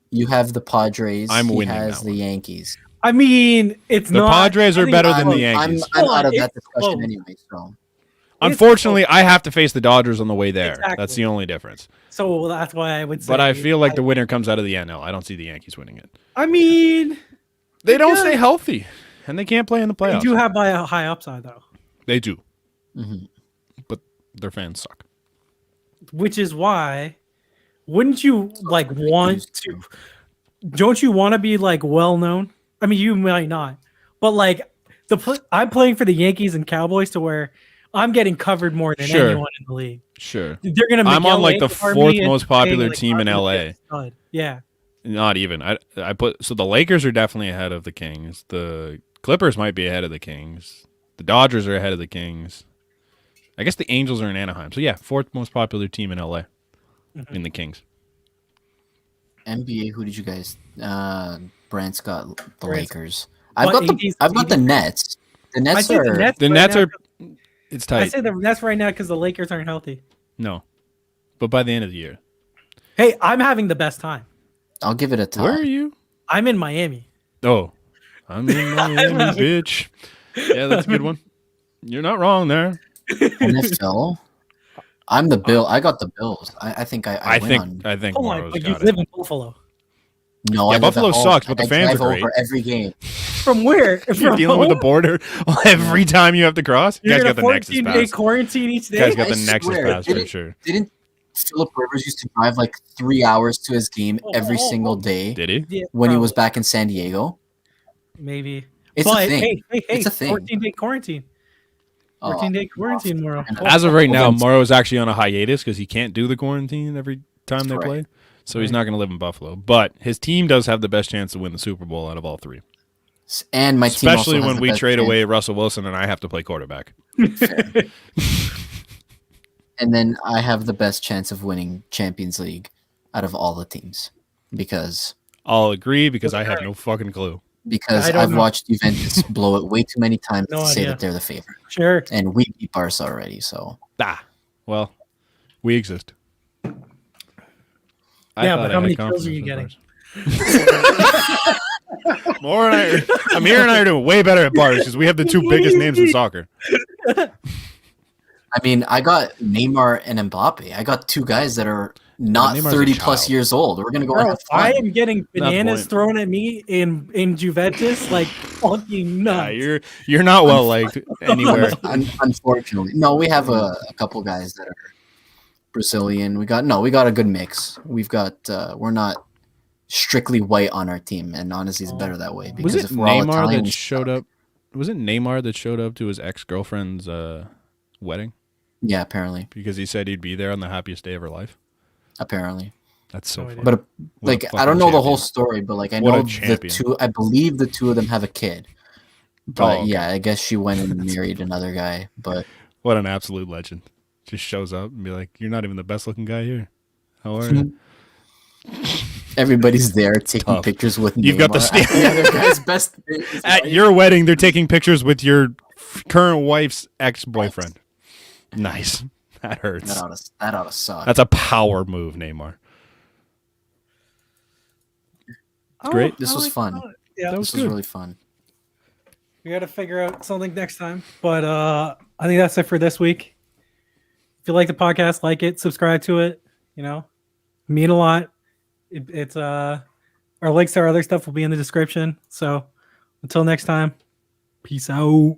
You have the Padres. I'm he winning has that the one. Yankees. I mean, it's The not. Padres I are think better it's than the close. Yankees. I'm Hold out on, of that it's discussion close. anyway. So Unfortunately, I have to face the Dodgers on the way there. Exactly. That's the only difference. So that's why I would say. But I feel like the winner comes out of the NL. I don't see the Yankees winning it. I mean, They don't could. stay healthy, and they can't play in the they playoffs. do have a high upside though, They do, mm-hmm. but their fans suck. which is why. Wouldn't you like want to? Don't you want to be like well known? I mean, you might not, but like I'm playing for the Yankees and Cowboys to where I'm getting covered more than Sure. anyone in the league. Sure. They're gonna. I'm on Miguel like the Angel fourth me and most saying, popular like, team in I'm LA. a stud. Yeah. Not even. I put so the Lakers are definitely ahead of the Kings. The Clippers might be ahead of the Kings. The Dodgers are ahead of the Kings. I guess the Angels are in Anaheim. So yeah, fourth most popular team in LA. In the Kings. NBA. Who did you guys? Brant's got the Brant's- Lakers. But I've got the Nets. The I Nets say are. the Nets. The right Nets now- are. It's I tight. say the Nets right now because the Lakers aren't healthy. No, but by the end of the year, Hey, I'm having the best time. I'll give it a tie. where are you? I'm in Miami. Oh, I'm in Miami, bitch. Yeah, that's a good one. You're not wrong there. NFL. I'm the Bill. I got the Bills. I think I win I think Hold on, Morrow's but you got live it. in Buffalo. No, Yeah, I live Buffalo at home. sucks, but the I fans drive are great. over every game. From where? You're From dealing with the home? border every time you have to cross. You You're guys in got a the Nexus 14-day pass. quarantine each You guys day. got the I Nexus swear, pass for sure. Didn't Philip Rivers used to drive like 3 hours to his game every single day Did he? Yeah, when he was probably. back in San Diego? Maybe. It's but a thing. hey, It's a thing. 14-day quarantine. 14-day quarantine, Moro. As of right now, Well, then- Morrow's actually on a hiatus because he can't do the quarantine every time they Right. play. So he's not going to live in Buffalo. But his team does have the best chance to win the Super Bowl out of all three. And my team also Especially has when the we best trade chance. away Russell Wilson and I have to play quarterback. And then I have the best chance of winning Champions League out of all the teams because I'll agree because I have no fucking clue. I don't I've know. watched Juventus blow it way too many times No to say idea. that they're the favorite. Sure. And we beat Barca already, so Well, we exist. Yeah, but how many kills are you getting? More and Amir and I are doing way better at bars because we have the two biggest names in soccer. I mean, I got Neymar and Mbappe. I got two guys that are not Neymar's a 30 plus child. years old. We're gonna go and Bro, have fun. I am getting the bananas point. thrown at me in Juventus like fucking nuts. You're not well liked anywhere. Unfortunately, no. We have a couple guys that are Brazilian. We got a good mix. We've got we're not strictly white on our team, and honestly, it's better that way. Was Because it if we're all Neymar Italian, that we showed suck. up? Was it Neymar that showed up to his ex-girlfriend's wedding Yeah, apparently, because he said he'd be there on the happiest day of her life? Apparently. That's so No idea. funny. But What a like, I fucking don't know the whole champion. story, but like, I What a know the champion. two. I believe the two of them have a kid. But okay. yeah, I guess she went and married another guy. But What an absolute legend. Just shows up and be like, "You're not even the best looking guy here. How are you?" everybody's there taking Tough. pictures with You've got the Neymar at the other guy's best thing. At your wedding, they're taking pictures with your current wife's ex-boyfriend. Nice. That hurts. That ought to suck. That's a power move, Neymar. Oh, great. This I was like fun. that. Yeah, That was This was good. really fun. we got to figure out something next time. But I think that's it for this week. If you like the podcast, like it, subscribe to it. You know, mean a lot. It's our links to our other stuff will be in the description. So until next time, peace out.